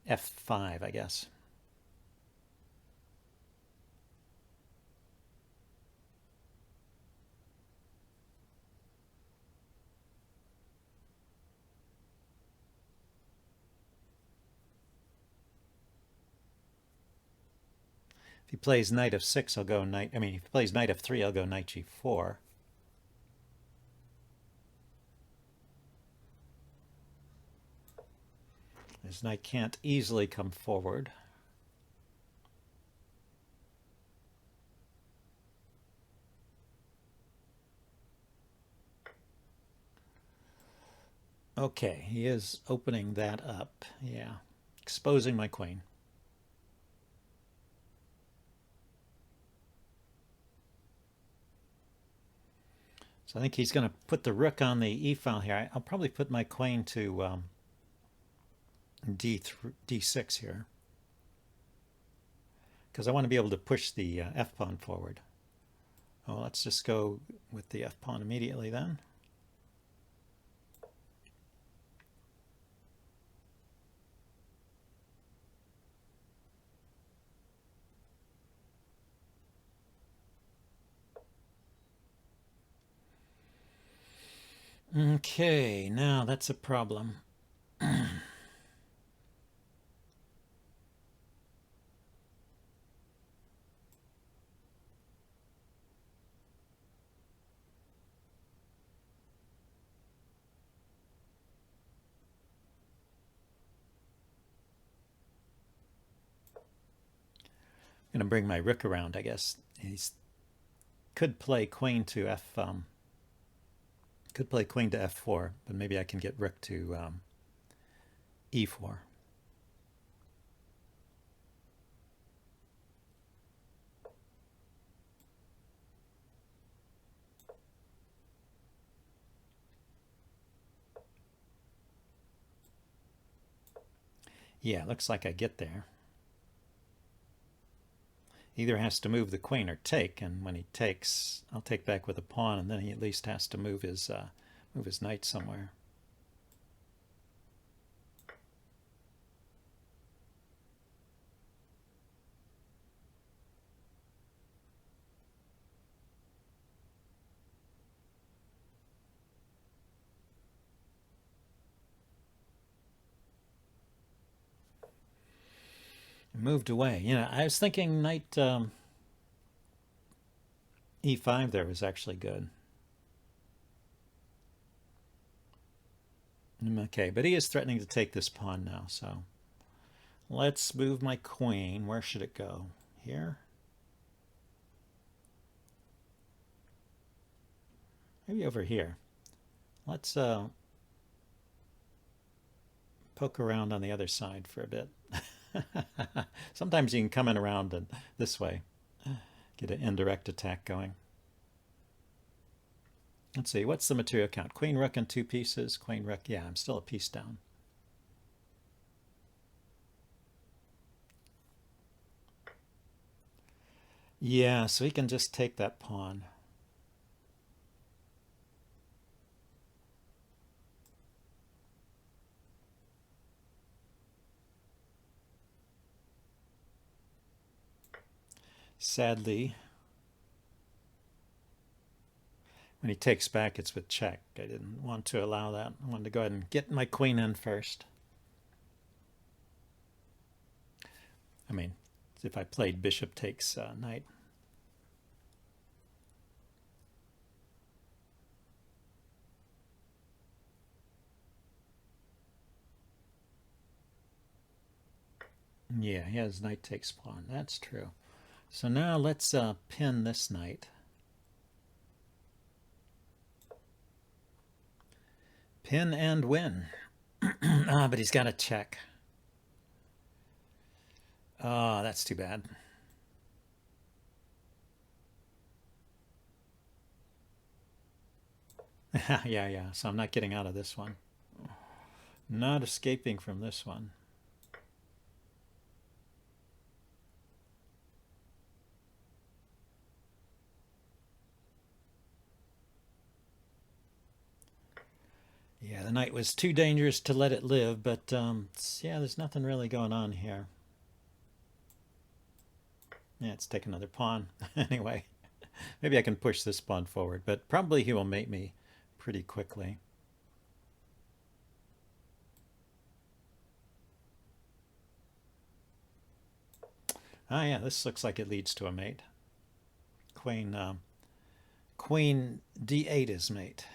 f5, I guess. If he plays knight f6, I'll go knight. I mean, if he plays knight f3, I'll go knight g4. His knight can't easily come forward. Okay, he is opening that up. Yeah, exposing my queen. So I think he's going to put the rook on the e file here. I'll probably put my queen to d6 here, because I want to be able to push the f pawn forward. Oh, let's just go with the f pawn immediately then. Okay, now that's a problem. I'm going to bring my rook around, I guess. He could play queen to could play queen to f4, but maybe I can get rook to e4. Yeah, looks like I get there. Either has to move the queen or take, and when he takes, I'll take back with a pawn, and then he at least has to move his knight somewhere. Moved away. You know, I was thinking knight e5 there was actually good. Okay, but he is threatening to take this pawn now, so Let's move my queen. Where should it go? Here? Maybe over here. Let's poke around on the other side for a bit. Sometimes you can come in around and this way. Get an indirect attack going. Let's see, what's the material count? Queen, rook, and 2 pieces. Queen, rook. Yeah, I'm still a piece down. Yeah, so he can just take that pawn. Sadly, when he takes back, it's with check. I didn't want to allow that. I wanted to go ahead and get my queen in first. I mean, if I played bishop takes knight. Yeah, he has knight takes pawn. That's true. So now let's pin this knight. Pin and win. But he's got a check. Oh, that's too bad. Yeah. So I'm not getting out of this one. Not escaping from this one. Yeah, the knight was too dangerous to let it live, but yeah, there's nothing really going on here. Yeah, let's take another pawn. Anyway, maybe I can push this pawn forward, but probably he will mate me pretty quickly. Ah, yeah, this looks like it leads to a mate. Queen d8 is mate.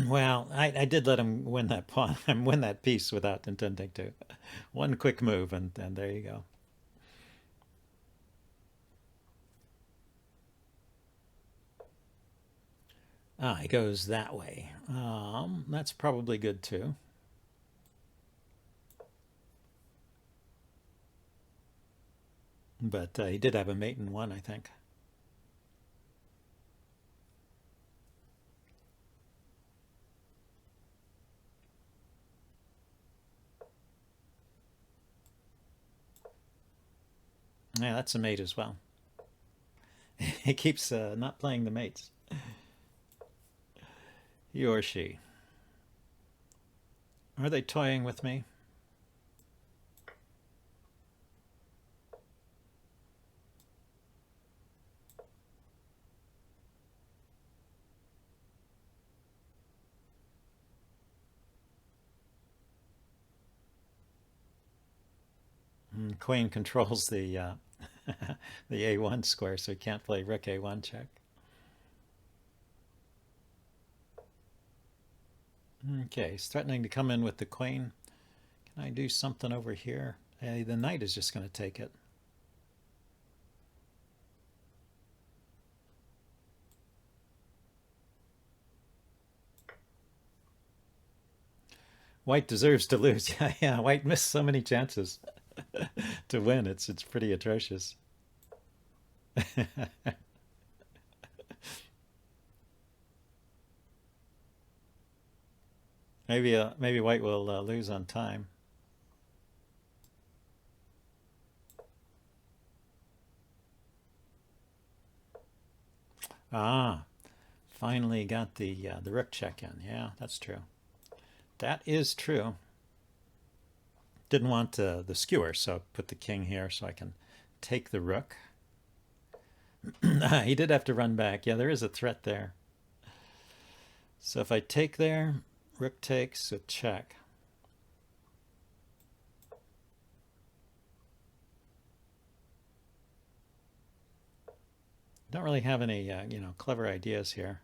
Well, I did let him win that pawn and win that piece without intending to. One quick move, and there you go. Ah, he goes that way. That's probably good too. But he did have a mate in one, I think. Yeah, that's a mate as well. He keeps not playing the mates. He or she. Are they toying with me? Queen controls the the a1 square, so he can't play rook a1 check. Okay, he's threatening to come in with the queen. Can I do something over here? The knight is just going to take it. White deserves to lose. Yeah, White missed so many chances to win. It's pretty atrocious. Maybe White will lose on time. Ah, finally got the rook check in. Yeah, that's true. That is true. Didn't want the skewer, so put the king here so I can take the rook. He did have to run back. Yeah, there is a threat there. So if I take there, rook takes a check. Don't really have any clever ideas here.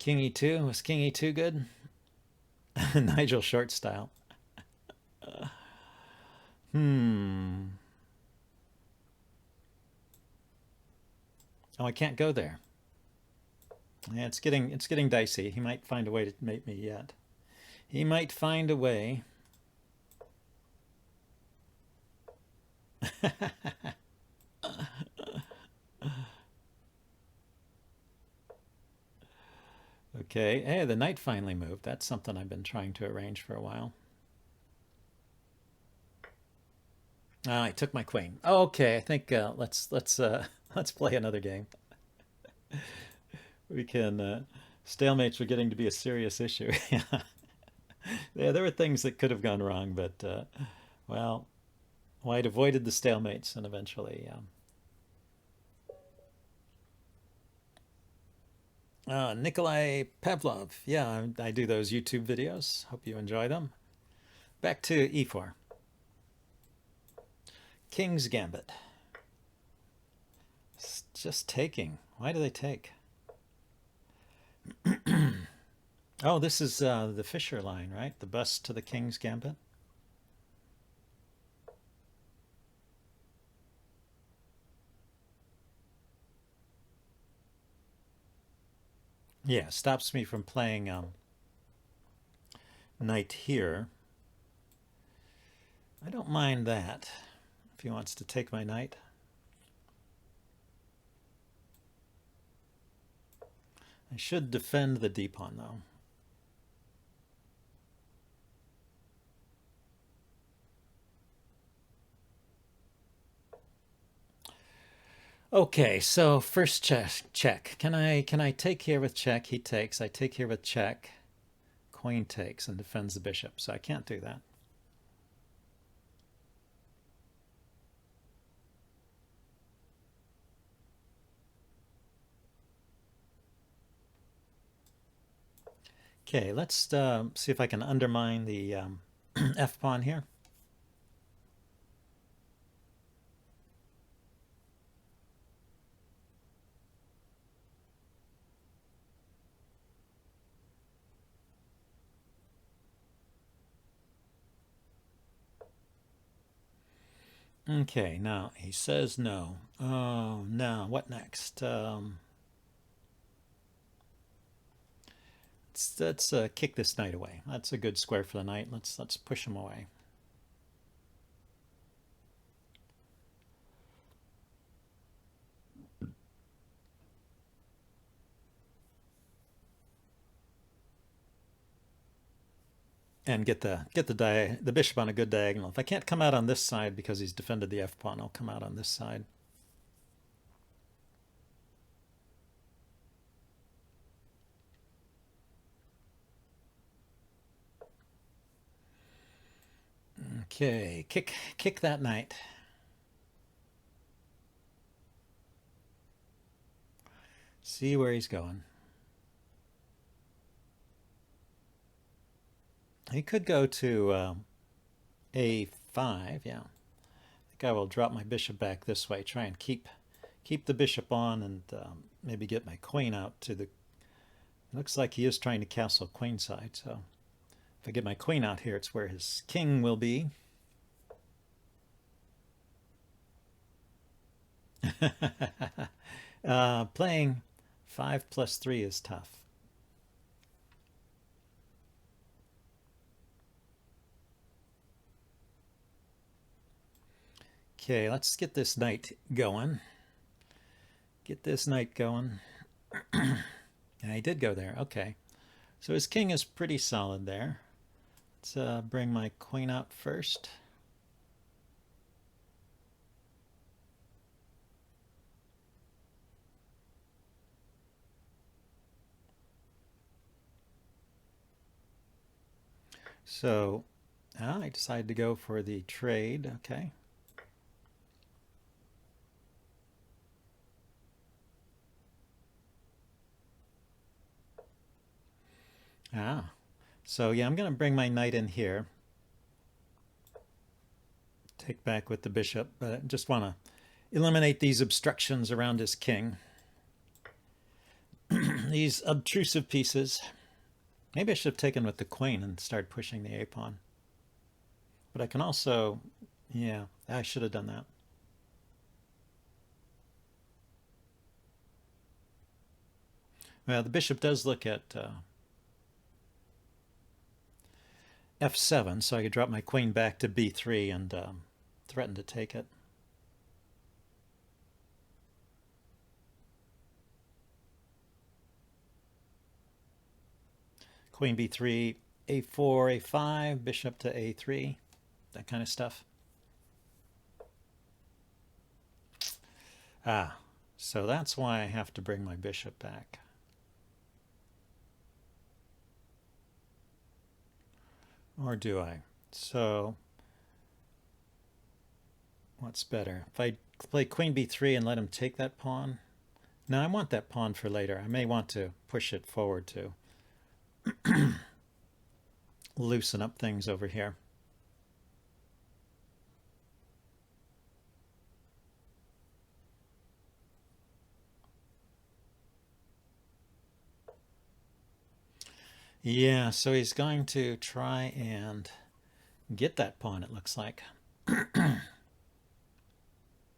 King E2. Was King E2 good? Nigel short style. Hmm. Oh, I can't go there. Yeah, it's getting dicey. He might find a way to mate me yet. He might find a way. Okay. Hey, the knight finally moved. That's something I've been trying to arrange for a while. Ah, I took my queen. Okay, I think let's play another game. We can stalemates are getting to be a serious issue. Yeah, there were things that could have gone wrong, but well, White avoided the stalemates and eventually. Nikolai Pavlov. Yeah, I do those YouTube videos. Hope you enjoy them. Back to e4. King's Gambit. It's just taking. Why do they take? Oh, this is the Fisher line, right? The bust to the King's Gambit. Yeah, stops me from playing knight here. I don't mind that if he wants to take my knight. I should defend the d-pawn, though. Okay, so first check. Can I take here with check? He takes. I take here with check. Queen takes and defends the bishop, so I can't do that. Okay, let's see if I can undermine the f-pawn here. Okay, now he says no. Oh, no, what next? Let's kick this knight away. That's a good square for the knight. Let's push him away. And get the bishop on a good diagonal. If I can't come out on this side because he's defended the f-pawn, I'll come out on this side. Okay, kick that knight. See where he's going. He could go to a5, yeah. I think I will drop my bishop back this way, try and keep the bishop on, and maybe get my queen out to the... It looks like he is trying to castle queenside, so if I get my queen out here, it's where his king will be. Playing 5 plus 3 is tough. Okay, let's get this knight going. Get this knight going. Yeah, he did go there. Okay. So his king is pretty solid there. Let's bring my queen out first. So I decided to go for the trade. Okay. So yeah, I'm going to bring my knight in here. Take back with the bishop, but I just want to eliminate these obstructions around his king. these obtrusive pieces. Maybe I should have taken with the queen and started pushing the a-pawn. But I can also, yeah, I should have done that. Well, the bishop does look at f7, so I could drop my queen back to b3 and threaten to take it. Queen b3, a4, a5, bishop to a3, that kind of stuff. Ah, so that's why I have to bring my bishop back. Or do I? So, what's better? If I play queen b3 and let him take that pawn? No, I want that pawn for later. I may want to push it forward to loosen up things over here. Yeah, so he's going to try and get that pawn, it looks like.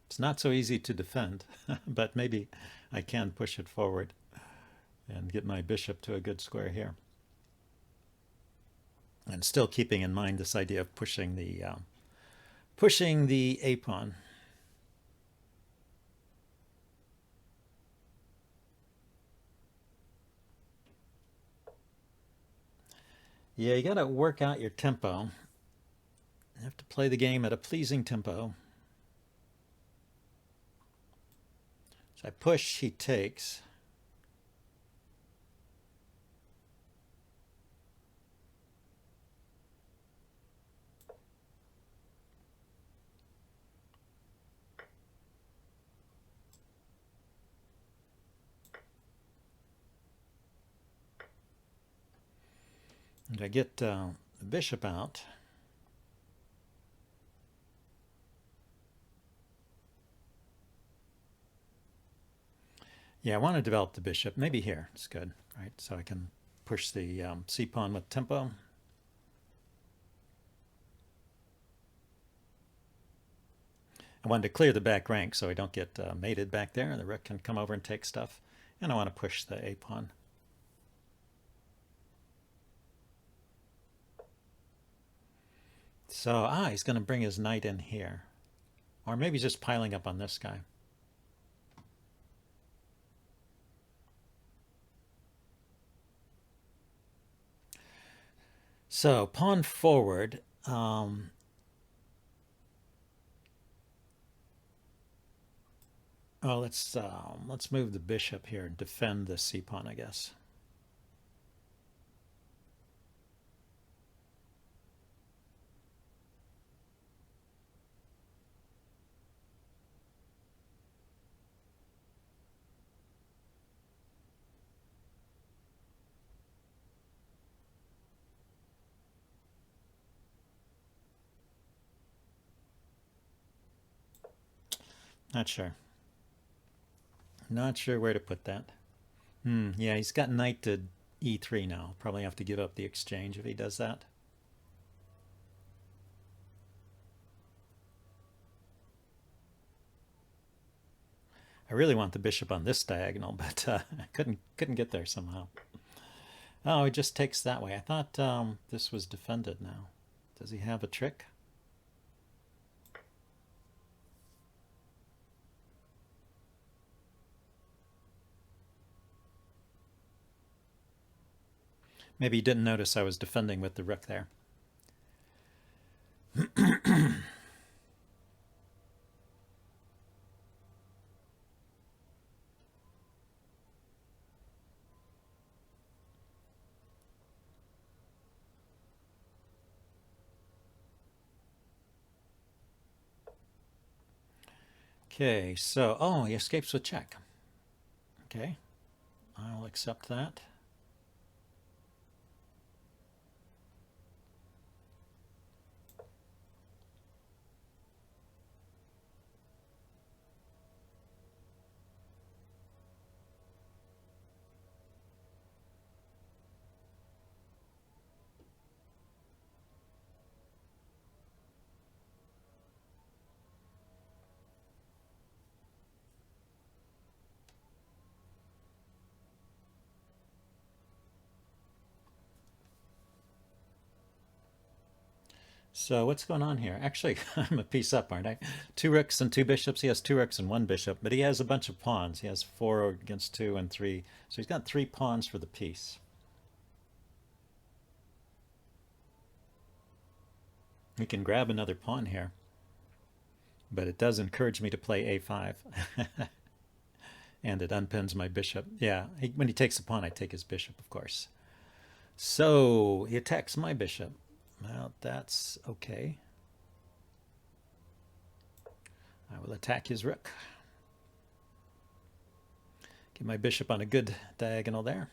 It's not so easy to defend, but maybe I can push it forward and get my bishop to a good square here. And still keeping in mind this idea of pushing the a-pawn. Yeah, you got to work out your tempo. You have to play the game at a pleasing tempo. So I push, he takes. And I get the bishop out. Yeah, I want to develop the bishop. Maybe here. It's good, right? So I can push the c-pawn with tempo. I wanted to clear the back rank so I don't get mated back there. The rook can come over and take stuff. And I want to push the a-pawn. So, he's going to bring his knight in here. Or maybe just piling up on this guy. So, pawn forward. Let's move the bishop here and defend the c-pawn, I guess. Not sure. Not sure where to put that. Yeah, he's got knight to e3 now. Probably have to give up the exchange if he does that. I really want the bishop on this diagonal, but I couldn't get there somehow. Oh, he just takes that way. I thought this was defended now. Does he have a trick? Maybe he didn't notice I was defending with the rook there. Okay, so, he escapes with check. Okay, I'll accept that. So what's going on here? Actually, I'm a piece up, aren't I? Two rooks and two bishops. He has two rooks and one bishop, but he has a bunch of pawns. He has 4 against 2 and 3. So he's got 3 pawns for the piece. We can grab another pawn here, but it does encourage me to play a5. And it unpins my bishop. Yeah, when he takes a pawn, I take his bishop, of course. So he attacks my bishop. Well, that's okay. I will attack his rook. Get my bishop on a good diagonal there.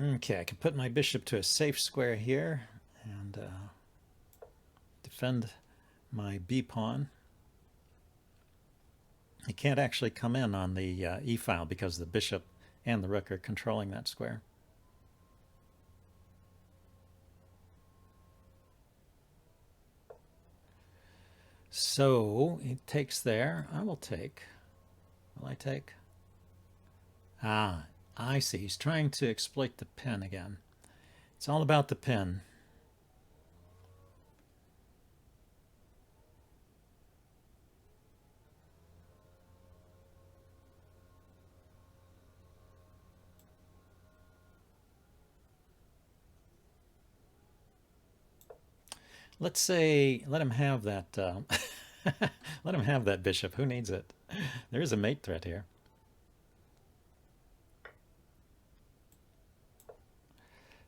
Okay, I can put my bishop to a safe square here and defend my b pawn. He can't actually come in on the e-file because the bishop and the rook are controlling that square. So he takes there. I will take. Will I take? Ah, I see. He's trying to exploit the pin again. It's all about the pin. Let's say, let him have that. Let him have that bishop. Who needs it? There is a mate threat here.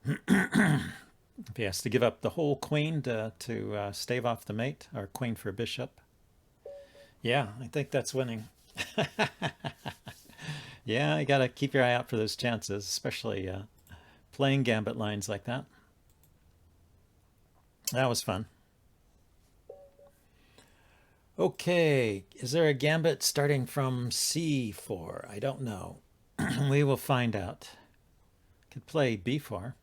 If he has to give up the whole queen to stave off the mate, or queen for a bishop. Yeah, I think that's winning. Yeah, you got to keep your eye out for those chances, especially playing gambit lines like that. That was fun. Okay, is there a gambit starting from c4? I don't know. We will find out. Could play b4. What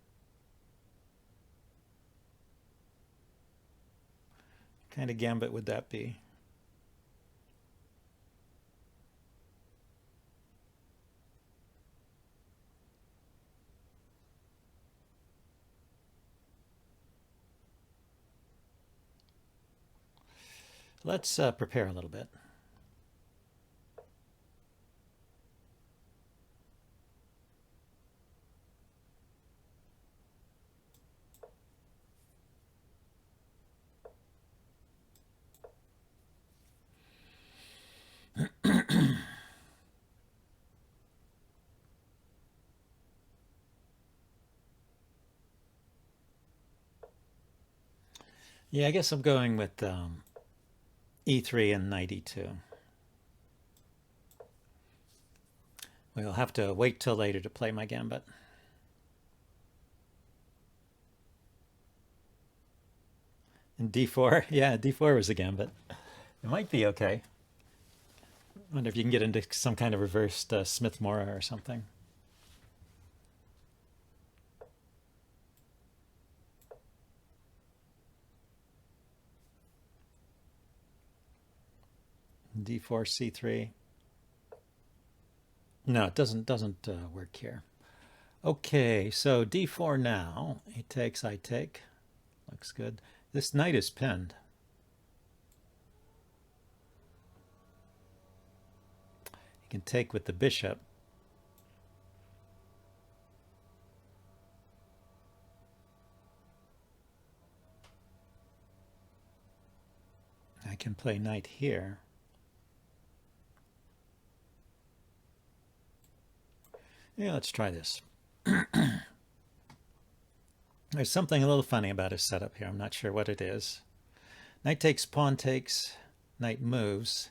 kind of gambit would that be? Let's prepare a little bit. Yeah, I guess I'm going with e3 and knight e2. We'll have to wait till later to play my gambit. And d4, yeah, d4 was a gambit. It might be okay. I wonder if you can get into some kind of reversed Smith-Morra or something. d4, c3. No, it doesn't work here. Okay, so d4 now. He takes, I take. Looks good. This knight is pinned. He can take with the bishop. I can play knight here. Yeah, let's try this. There's something a little funny about his setup here. I'm not sure what it is. Knight takes, pawn takes, knight moves,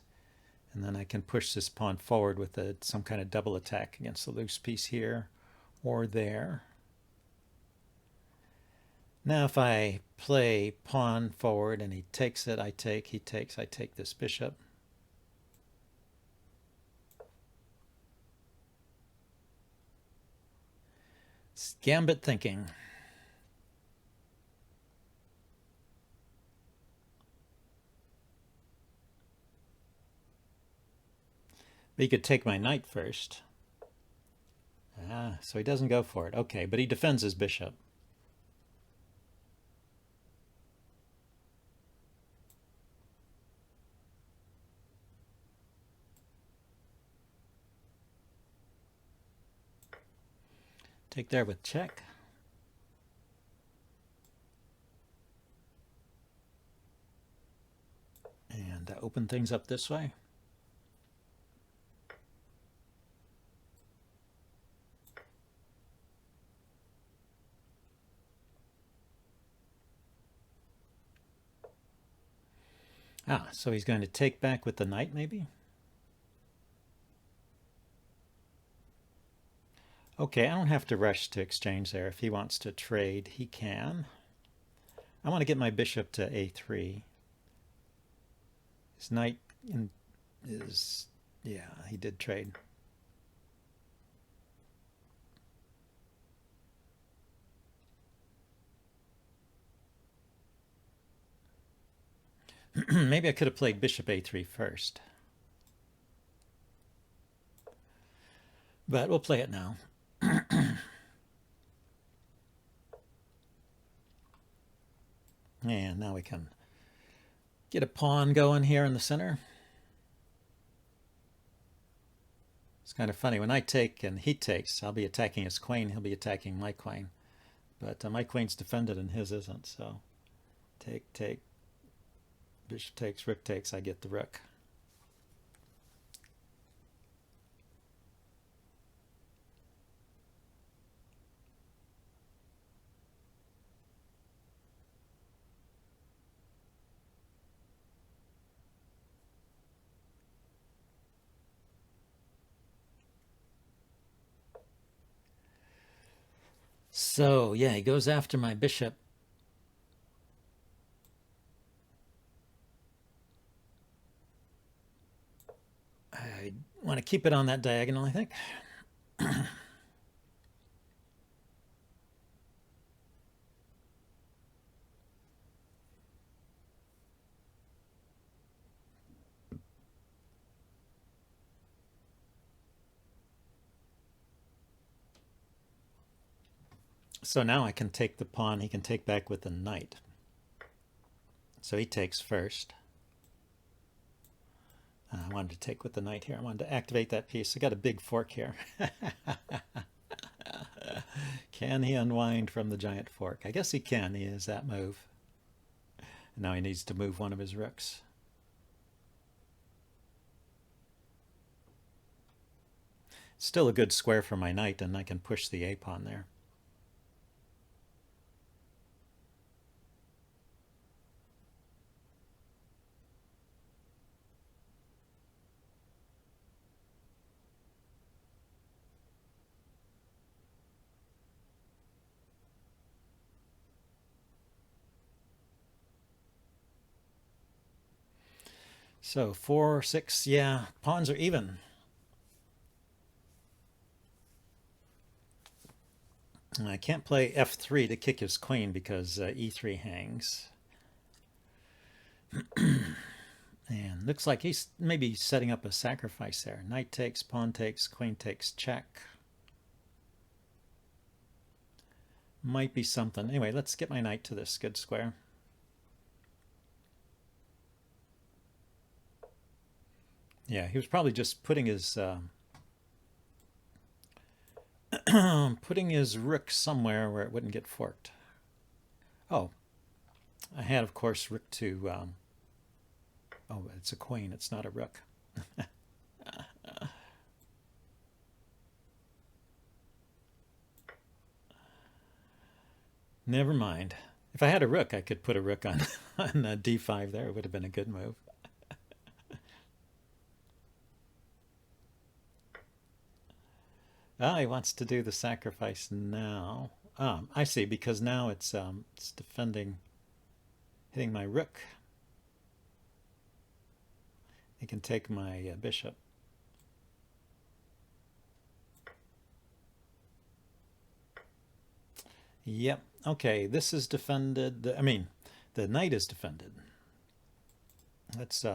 and then I can push this pawn forward with some kind of double attack against the loose piece here or there. Now if I play pawn forward and he takes it, I take, he takes, I take this bishop. It's gambit thinking. But he could take my knight first. Ah, so he doesn't go for it. Okay, but he defends his bishop. Take there with check. And open things up this way. Ah, so he's going to take back with the knight, maybe? Okay, I don't have to rush to exchange there. If he wants to trade, he can. I want to get my bishop to a3. His knight is... yeah, he did trade. Maybe I could have played bishop a3 first. But we'll play it now. And now we can get a pawn going here in the center. It's kind of funny. When I take and he takes, I'll be attacking his queen. He'll be attacking my queen. But my queen's defended and his isn't. So take, take. Bishop takes, rook takes. I get the rook. So, yeah, he goes after my bishop. I want to keep it on that diagonal, I think. So now I can take the pawn. He can take back with the knight. So he takes first. I wanted to take with the knight here. I wanted to activate that piece. I got a big fork here. Can he unwind from the giant fork? I guess he can. He has that move. And now he needs to move one of his rooks. Still a good square for my knight, and I can push the a pawn there. So 4, 6, yeah, pawns are even. I can't play f3 to kick his queen because e3 hangs. And looks like he's maybe setting up a sacrifice there. Knight takes, pawn takes, queen takes, check. Might be something. Anyway, let's get my knight to this good square. Yeah, he was probably just putting his putting his rook somewhere where it wouldn't get forked. Oh, I had, of course, rook to... oh, it's a queen. It's not a rook. Never mind. If I had a rook, I could put a rook on, on d5 there. It would have been a good move. Ah, he wants to do the sacrifice now. I see, because now it's defending, hitting my rook. He can take my bishop. Yep. Okay, this is defended. I mean, the knight is defended. Let's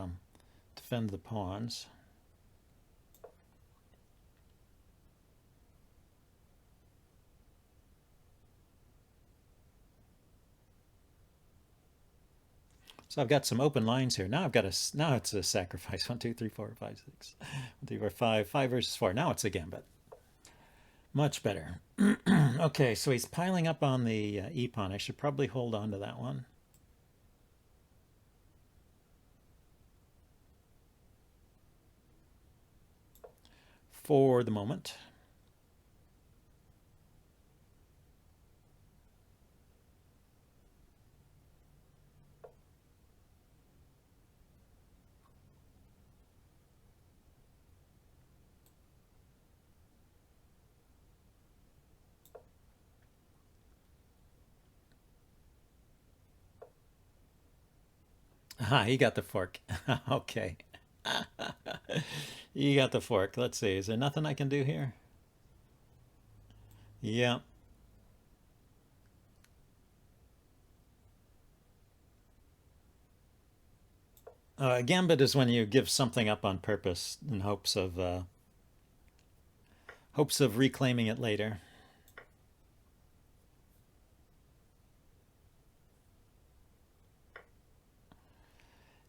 defend the pawns. So I've got some open lines here. Now I've got now it's a sacrifice. 1, 2, 3, 4, 5, 6. 1, 2, 4, 5. 5 versus 4. Now it's a gambit. Much better. Okay, so he's piling up on the e-pawn. I should probably hold on to that one. For the moment. Aha, he got the fork. Okay. You got the fork. Let's see. Is there nothing I can do here? Yeah. Gambit is when you give something up on purpose in hopes of reclaiming it later.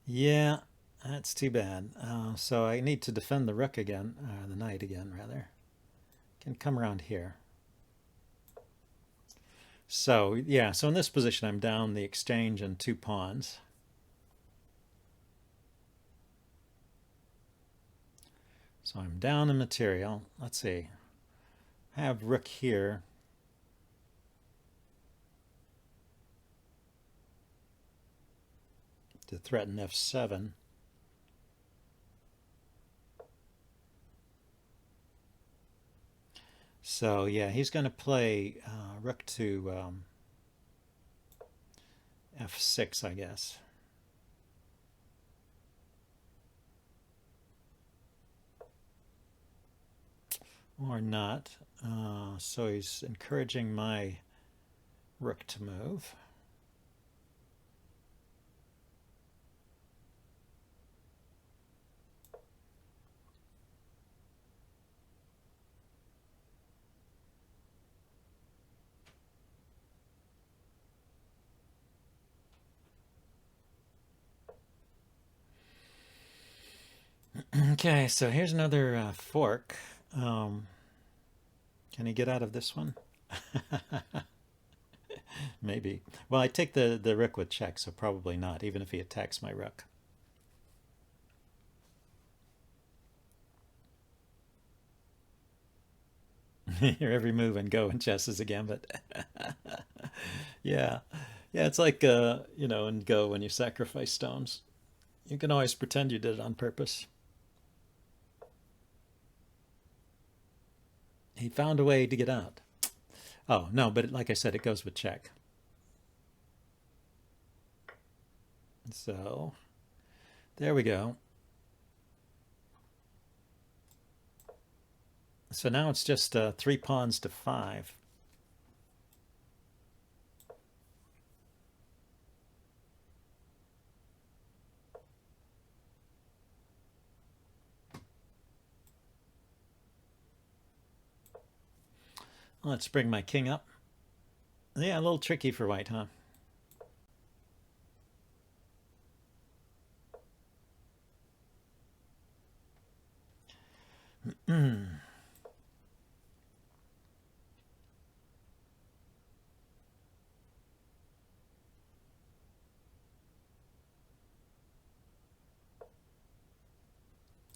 Yeah, that's too bad. So I need to defend the rook again, the knight again, rather. Can come around here. So, yeah, so in this position, I'm down the exchange and 2 pawns. So I'm down in material. Let's see. I have rook here. To threaten f7. So yeah, he's going to play rook to f6, I guess. Or not. So he's encouraging my rook to move. Okay, so here's another fork. Can he get out of this one? Maybe. Well, I take the rook with check, so probably not, even if he attacks my rook. Your every move and go in chess is a gambit. Yeah. Yeah, it's like, in Go when you sacrifice stones. You can always pretend you did it on purpose. He found a way to get out. Oh, no, but like I said, it goes with check. So, there we go. So now it's just 3 pawns to 5. Let's bring my king up. Yeah, a little tricky for white, huh?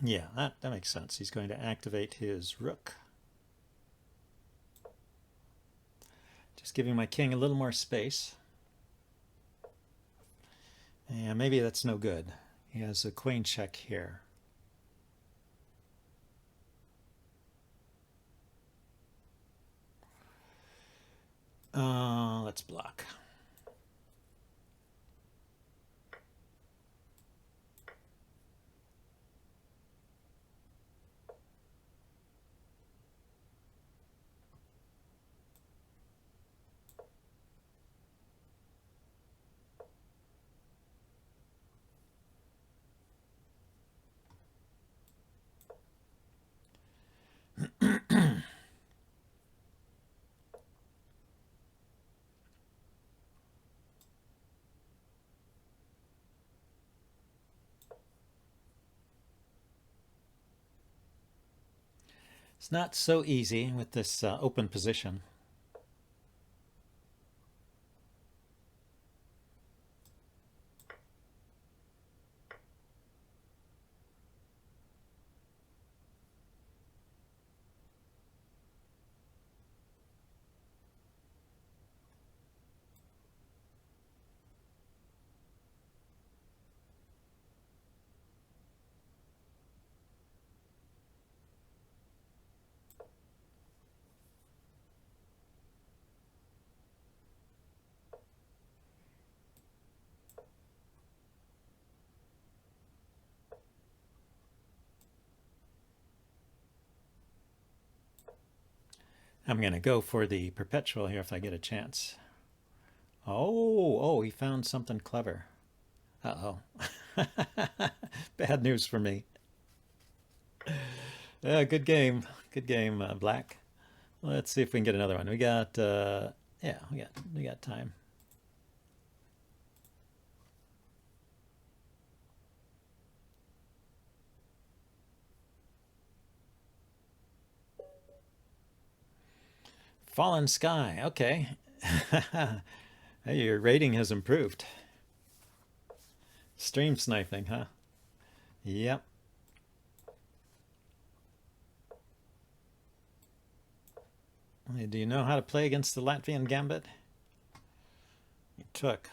Yeah, that makes sense. He's going to activate his rook. Just giving my king a little more space. And maybe that's no good. He has a queen check here. Let's block. It's not so easy with this open position. I'm going to go for the perpetual here if I get a chance. Oh, he found something clever. Uh-oh. Bad news for me. Good game. Good game, Black. Let's see if we can get another one. We got, yeah, we got time. Fallen Sky. Okay. Hey, your rating has improved. Stream sniping, huh? Yep. Do you know how to play against the Latvian Gambit? You took.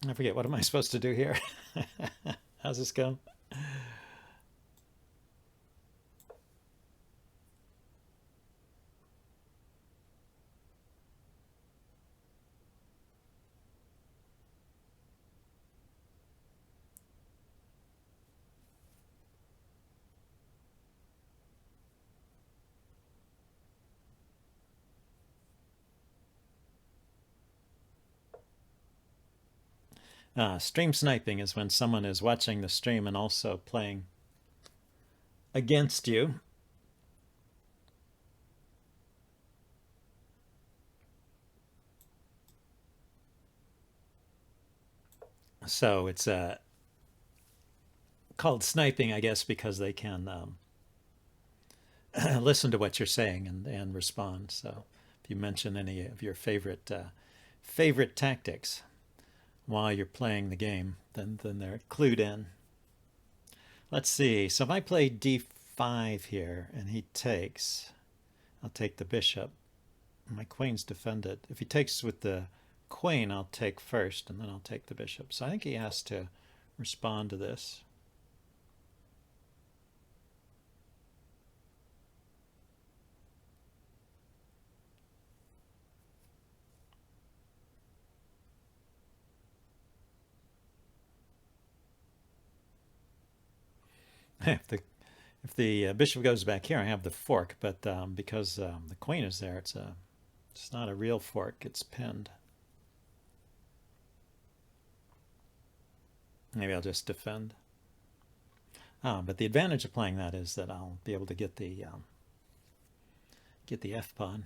I forget, what am I supposed to do here? How's this go? Stream sniping is when someone is watching the stream and also playing against you. So it's called sniping, I guess, because they can listen to what you're saying and respond. So if you mention any of your favorite tactics while you're playing the game, then they're clued in. Let's see. So if I play d5 here and he takes, I'll take the bishop. My queen's defended. If he takes with the queen, I'll take first, and then I'll take the bishop. So I think he has to respond to this. If the bishop goes back here, I have the fork, but because the queen is there, it's not a real fork. It's pinned. Maybe I'll just defend. But the advantage of playing that is that I'll be able to get the f pawn.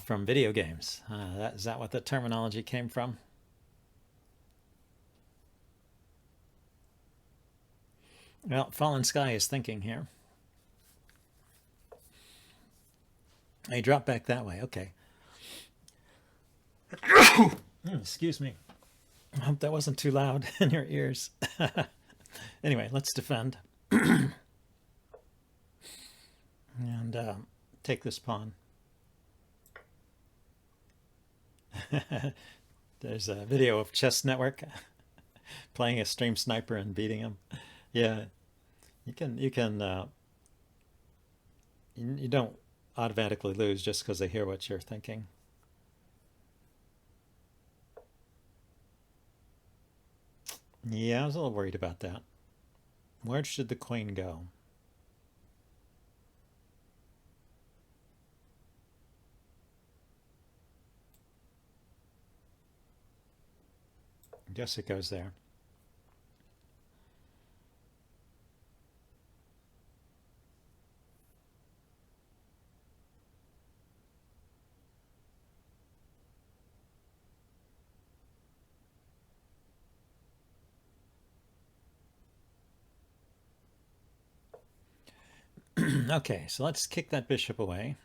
From video games. Is that what the terminology came from? Well, Fallen Sky is thinking here. I drop back that way. Okay. Excuse me. I hope that wasn't too loud in your ears. Anyway, let's defend. And take this pawn. There's a video of Chess Network playing a stream sniper and beating him. Yeah, you don't automatically lose just because they hear what you're thinking. Yeah, I was a little worried about that. Where should the queen go? I guess it goes there. Okay, so let's kick that bishop away.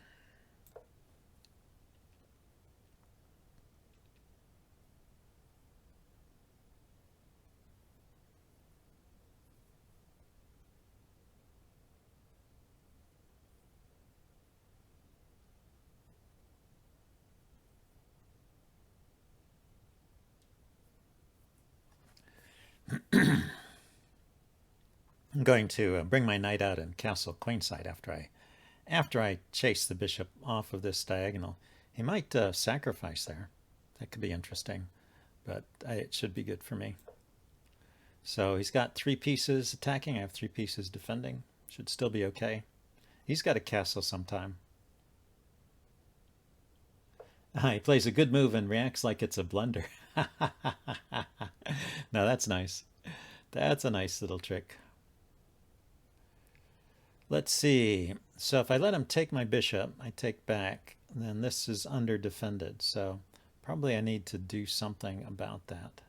I'm going to bring my knight out and castle queenside after I chase the bishop off of this diagonal. He might sacrifice there. That could be interesting, but it should be good for me. So he's got 3 pieces attacking. I have 3 pieces defending. Should still be okay. He's got a castle sometime. He plays a good move and reacts like it's a blunder. Now that's nice. That's a nice little trick. Let's see. So if I let him take my bishop, I take back, then this is under defended. So probably I need to do something about that.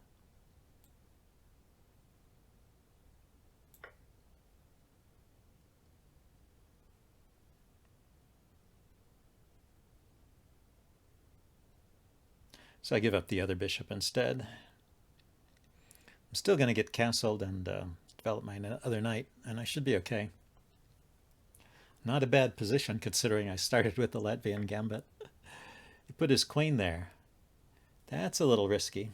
So I give up the other bishop instead. I'm still going to get castled and develop my other knight, and I should be okay. Not a bad position considering I started with the Latvian Gambit. He put his queen there. That's a little risky.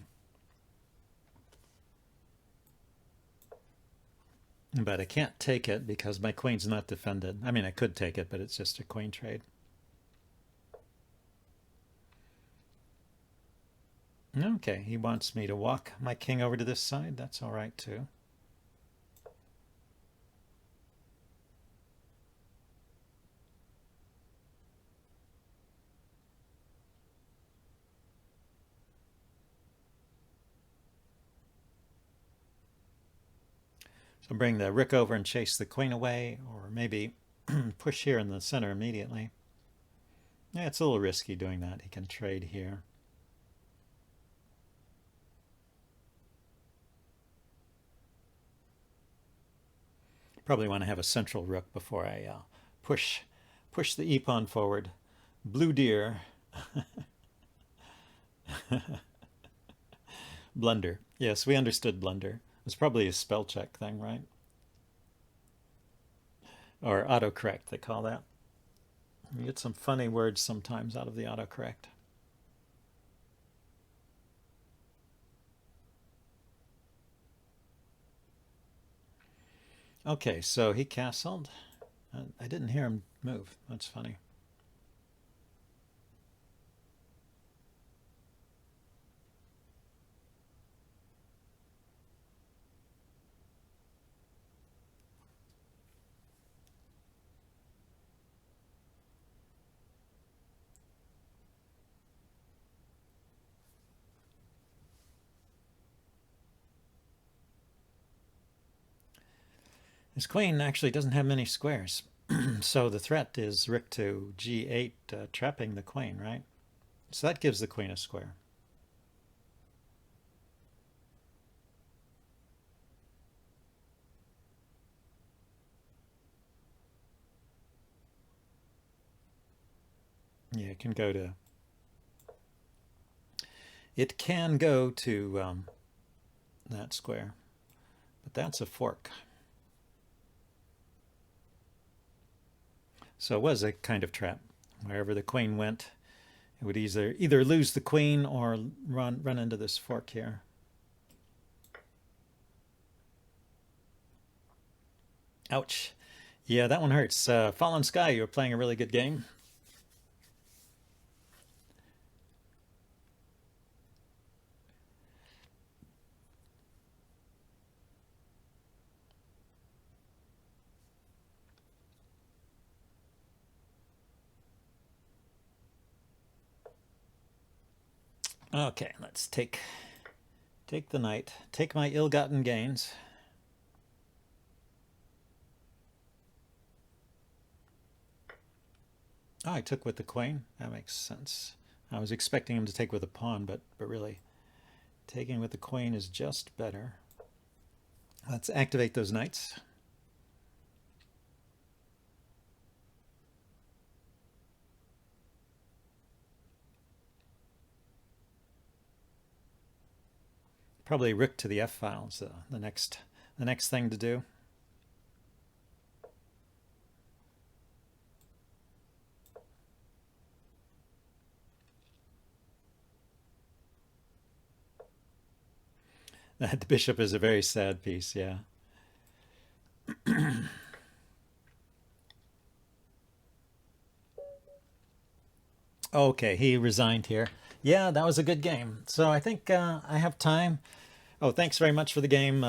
But I can't take it because my queen's not defended. I mean, I could take it, but it's just a queen trade. Okay, he wants me to walk my king over to this side. That's all right, too. So bring the rook over and chase the queen away, or maybe push here in the center immediately. Yeah, it's a little risky doing that. He can trade here. Probably want to have a central rook before I push the e-pawn forward. Blue deer. Blunder. Yes, we understood blunder. It was probably a spell check thing, right? Or autocorrect, they call that. You get some funny words sometimes out of the autocorrect. Okay, so he castled. I didn't hear him move. That's funny. His queen actually doesn't have many squares. So the threat is rook to g8, trapping the queen, right? So that gives the queen a square. Yeah, it can go to... It can go to that square, but that's a fork. So it was a kind of trap. Wherever the queen went, it would either lose the queen or run into this fork here. Ouch. Yeah, that one hurts. Fallen Sky, you were playing a really good game. Okay, let's take the knight. Take my ill-gotten gains. Oh, I took with the queen. That makes sense. I was expecting him to take with a pawn, but really, taking with the queen is just better. Let's activate those knights. Probably rook to the f file is the next thing to do. The bishop is a very sad piece, yeah. Okay, he resigned here. Yeah, that was a good game. So I think I have time. Oh, thanks very much for the game,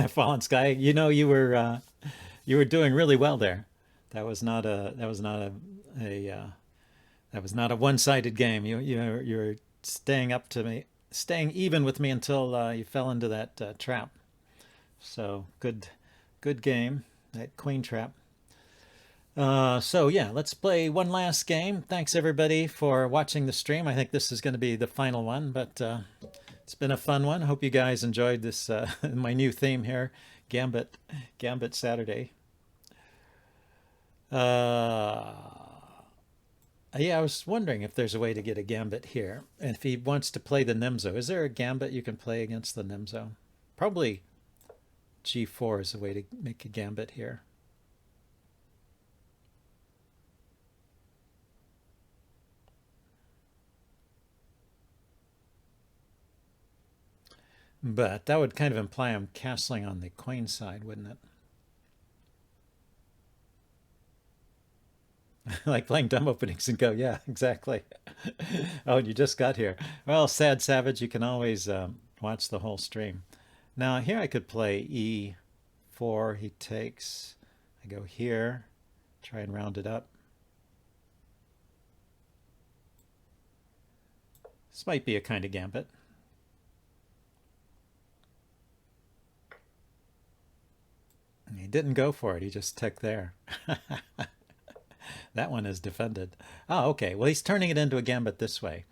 Fallen Sky. You know, you were doing really well there. That was not a one-sided game. You were staying up to me, staying even with me until you fell into that trap. So good game, that queen trap. So yeah, let's play one last game. Thanks everybody for watching the stream. I think this is going to be the final one, but it's been a fun one. I hope you guys enjoyed this, my new theme here, Gambit Saturday. Yeah, I was wondering if there's a way to get a Gambit here. And if he wants to play the Nimzo, is there a Gambit you can play against the Nimzo? Probably G4 is a way to make a Gambit here. But that would kind of imply I'm castling on the queen side, wouldn't it? Like playing dumb openings and go, yeah, exactly. Oh, and you just got here. Well, sad savage, you can always watch the whole stream. Now here I could play E4, he takes, I go here, try and round it up. This might be a kind of Gambit. He didn't go for it, he just took there. That one is defended. Oh, okay. Well, he's turning it into a Gambit this way.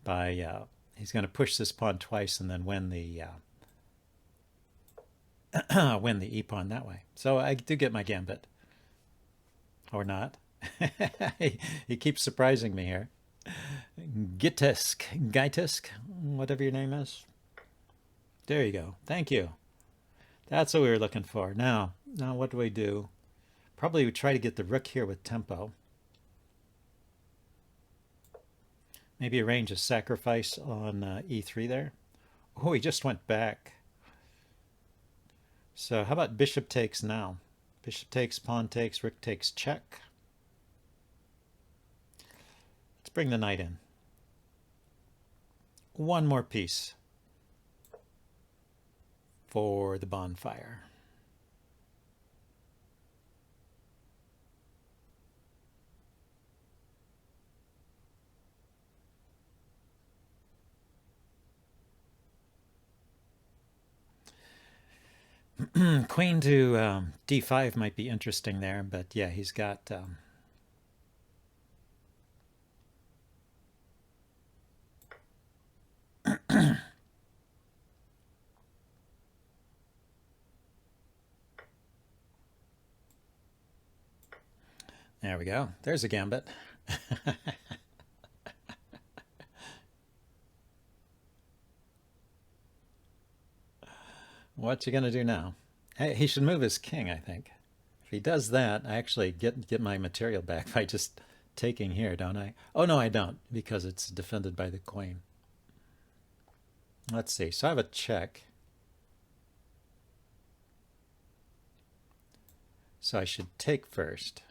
He's going to push this pawn twice and then win the win the e-pawn that way. So I do get my Gambit. Or not. He keeps surprising me here. Gaitisk, whatever your name is. There you go. Thank you. That's what we were looking for. Now what do we do? Probably we try to get the rook here with tempo. Maybe arrange a sacrifice on e3 there. Oh, he just went back. So how about bishop takes now? Bishop takes, pawn takes, rook takes, check. Let's bring the knight in. One more piece for the bonfire. Queen to d5 might be interesting there, but yeah, he's got there we go. There's a Gambit. What's he going to do now? Hey, he should move his king, I think. If he does that, I actually get my material back by just taking here, don't I? Oh, no, I don't, because it's defended by the queen. Let's see. So I have a check. So I should take first.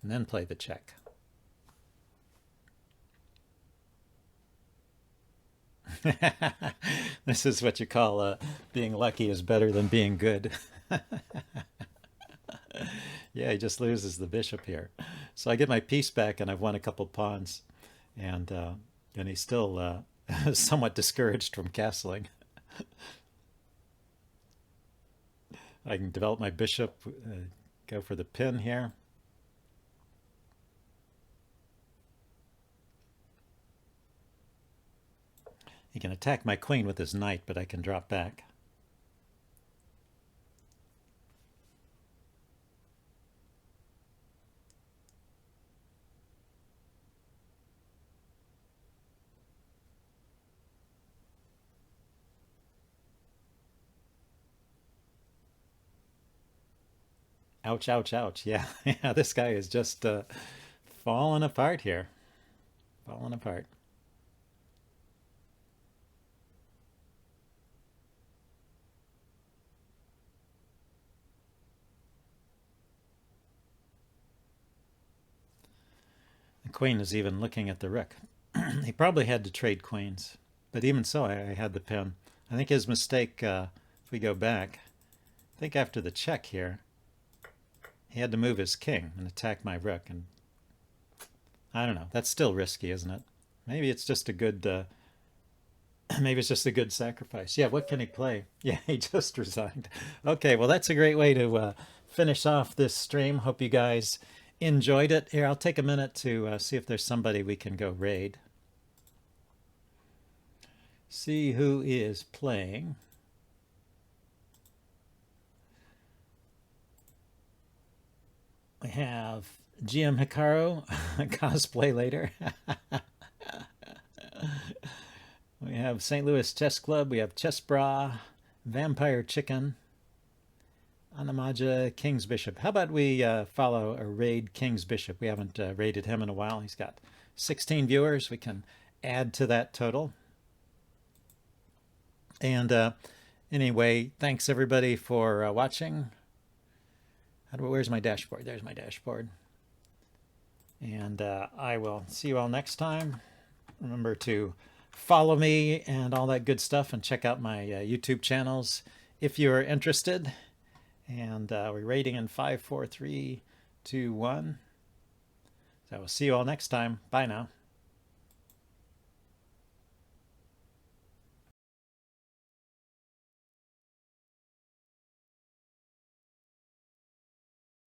And then play the check. This is what you call being lucky is better than being good. Yeah, he just loses the bishop here. So I get my piece back and I've won a couple pawns. And he's still somewhat discouraged from castling. I can develop my bishop, go for the pin here. He can attack my queen with his knight, but I can drop back. Ouch, ouch, ouch. Yeah, yeah, this guy is just falling apart here. Falling apart. The queen is even looking at the rook. He probably had to trade queens. But even so, I had the pin. I think his mistake, if we go back, I think after the check here, he had to move his king and attack my rook. And I don't know. That's still risky, isn't it? Maybe it's just a good maybe it's just a good sacrifice. Yeah, what can he play? Yeah, he just resigned. Okay, well, that's a great way to finish off this stream. Hope you guys enjoyed it. Here, I'll take a minute to see if there's somebody we can go raid. See who is playing. We have GM Hikaru, cosplay later. We have St. Louis Chess Club. We have Chess Bra, Vampire Chicken, Anamaja, King's Bishop. How about we follow or raid King's Bishop? We haven't raided him in a while. He's got 16 viewers. We can add to that total. And anyway, thanks everybody for watching. Where's my dashboard? There's my dashboard. And I will see you all next time. Remember to follow me and all that good stuff, and check out my YouTube channels if you're interested. And we're rating in 5, 4, 3, 2, 1. So we'll see you all next time. Bye now.